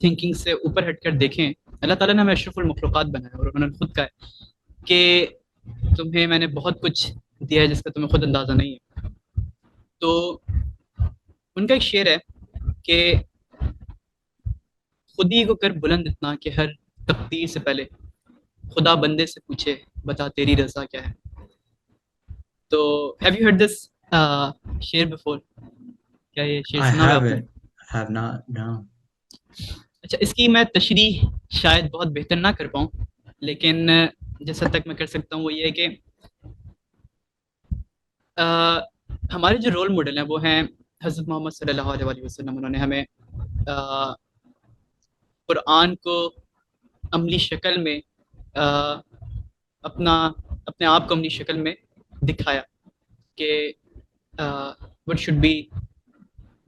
थिंकिंग से ऊपर हटकर देखें, अल्लाह ताला ने हमें अशरफुल मखलूक़ात बनाया, और उन्होंने खुद कहा है कि तुम्हें मैंने बहुत कुछ दिया है जिसका तुम्हें खुद अंदाजा नहीं है। तो उनका एक शेर है कि खुद ही को कर बुलंद इतना कि हर तकदीर से पहले खुदा बंदे से पूछे बता तेरी रजा क्या है। तो हैव यू हर्ड दिस शेर बिफोर? क्या ये शेर I सुना हुआ है आपने? haven't. Have not. No. अच्छा, इसकी मैं तशरीह शायद बहुत बेहतर ना कर पाऊँ, लेकिन जिस हद तक मैं कर सकता हूँ वो ये है कि अ, हमारे जो रोल मॉडल हैं वो हैं हज़रत मोहम्मद सल्लल्लाहु अलैहि वसल्लम। उन्होंने हमें कुरान को अमली शक्ल में अ, अपना अपने आप को अमली शक्ल में दिखाया कि what should be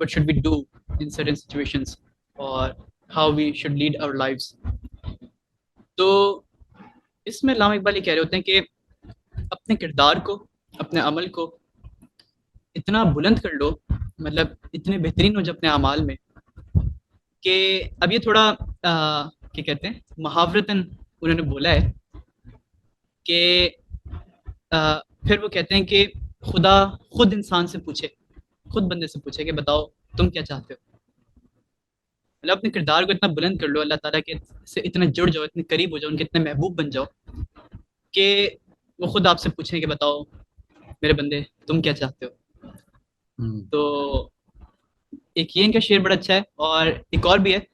what should we do in certain situations और how we should lead our lives। तो इसमें अल्लामा इकबाल ये कह रहे होते हैं कि अपने किरदार को, अपने अमल को इतना बुलंद कर लो, मतलब इतने बेहतरीन हो जाए अपने अमाल में कि अब ये थोड़ा क्या कहते हैं, मुहावरतन उन्होंने बोला है कि फिर वो कहते हैं कि खुदा खुद इंसान से पूछे, खुद बंदे से पूछे कि बताओ तुम क्या चाहते हो। मतलब अपने किरदार को इतना बुलंद कर लो, अल्लाह ताला के से इतना जुड़ जाओ, इतने करीब हो जाओ, उनके इतने महबूब बन जाओ कि वो खुद आपसे पूछें कि बताओ मेरे बंदे तुम क्या चाहते हो। Hmm. तो एक ये इनका शेर बड़ा अच्छा है, और एक और भी है,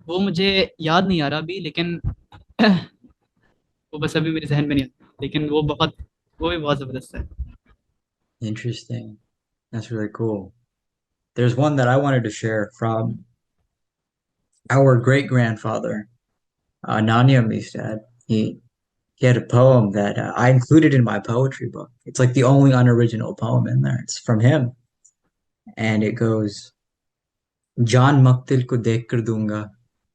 वो मुझे याद नहीं आ रहा अभी, लेकिन वो बस अभी मेरे जहन में नहीं आता, लेकिन वो भी बहुत ज़बरदस्त है। Interesting. That's really cool. There's one that I wanted to share from our great grandfather, Nanya Mistad. He had a poem that I included in my poetry book. It's like the only unoriginal poem in there. It's from him, and it goes, "Jaन मक्तिल को देख कर दूंगा,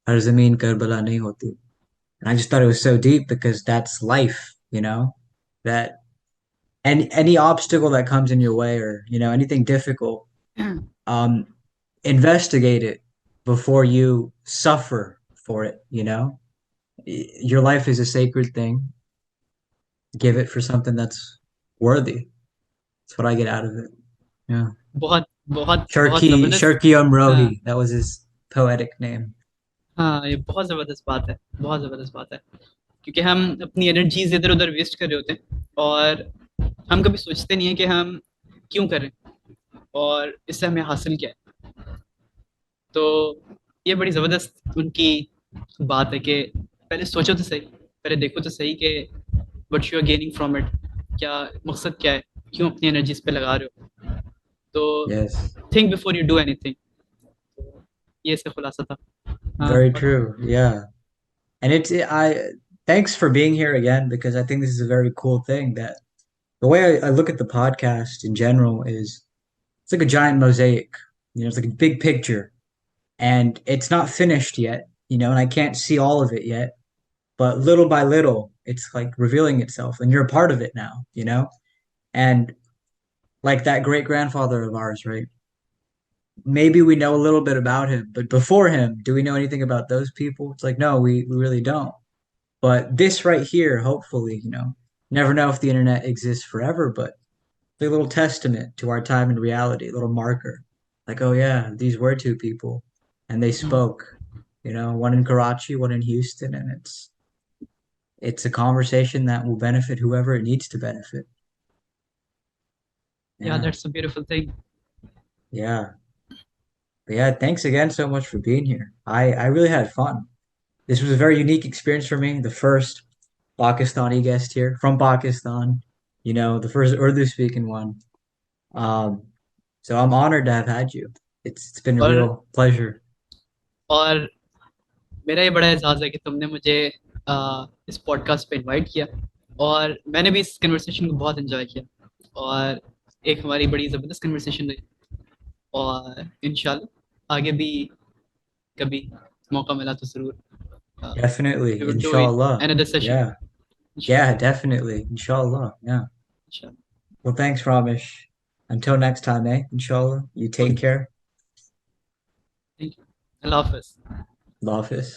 हर जमीन करबला नहीं होती." And I just thought it was so deep because that's life, that any obstacle that comes in your way, or anything difficult, um, investigate it before you suffer for it. Your life is a sacred thing. Give it for something that's worthy. That's what I get out of it. Yeah. बहुत बहुत बहुत Sharki ज़बरदस्त। Sharki हाँ Umrodi. That was his poetic name. हाँ, ये बहुत ज़बरदस्त बात है, बहुत ज़बरदस्त बात है, क्योंकि हम अपनी एनर्जीज इधर उधर वेस्ट कर रहे होते हैं, और हम कभी सोचते नहीं है कि हम क्यों कर रहे हैं और इससे हमें हासिल क्या है। तो ये बड़ी ज़बरदस्त उनकी बात है कि पहले सोचो तो सही, पहले देखो तो सही कि what you are gaining from it, क्या मकसद क्या है, क्यों अपनी एनर्जी इस पे लगा रहे हो। तो Yes. Think before you do anything. तो ये इसका खुलासा था। हाँ Very और true. Yeah. And I thanks for being here again because I think this is a very cool thing that the way I look at the podcast in general is it's like a giant mosaic. It's like a big picture and it's not finished yet, and I can't see all of it yet, but little by little, it's like revealing itself and you're a part of it now. And like that great grandfather of ours, right? Maybe we know a little bit about him, but before him, do we know anything about those people? It's like, no, we really don't. But this right here, hopefully, never know if the internet exists forever, but a little testament to our time and reality, a little marker. Like, oh yeah, these were two people and they spoke, one in Karachi, one in Houston, and it's a conversation that will benefit whoever it needs to benefit. या Yeah. That's a beautiful thing. Yeah. But yeah, thanks again so much for being here. I really had fun. This was a very unique experience for me. The first Pakistani guest here from Pakistan, the first Urdu speaking one. Um, so I'm honored to have had you. It's been a और real pleasure. और मेरा ये बड़ा एहसास है कि तुमने मुझे इस पॉडकास्ट पे इनवाइट किया, और मैंने भी इस कन्वर्सेशन को बहुत एंजॉय किया, और एक हमारी बड़ी ज़बरदस्त कन्वर्सेशन रही। और इंशाल्लाह आगे भी कभी मौका मिला तो ज़रूर Definitely, we would do it inshallah. Another session. Yeah. Yeah, इंशाल्लाह definitely. Inshallah. Yeah. इंशाल्लाह। Well, thanks, Ramish. Until next time, Inshallah. You take okay, care. Thank you, अल्लाह हाफ़िज़। Allah Hafiz.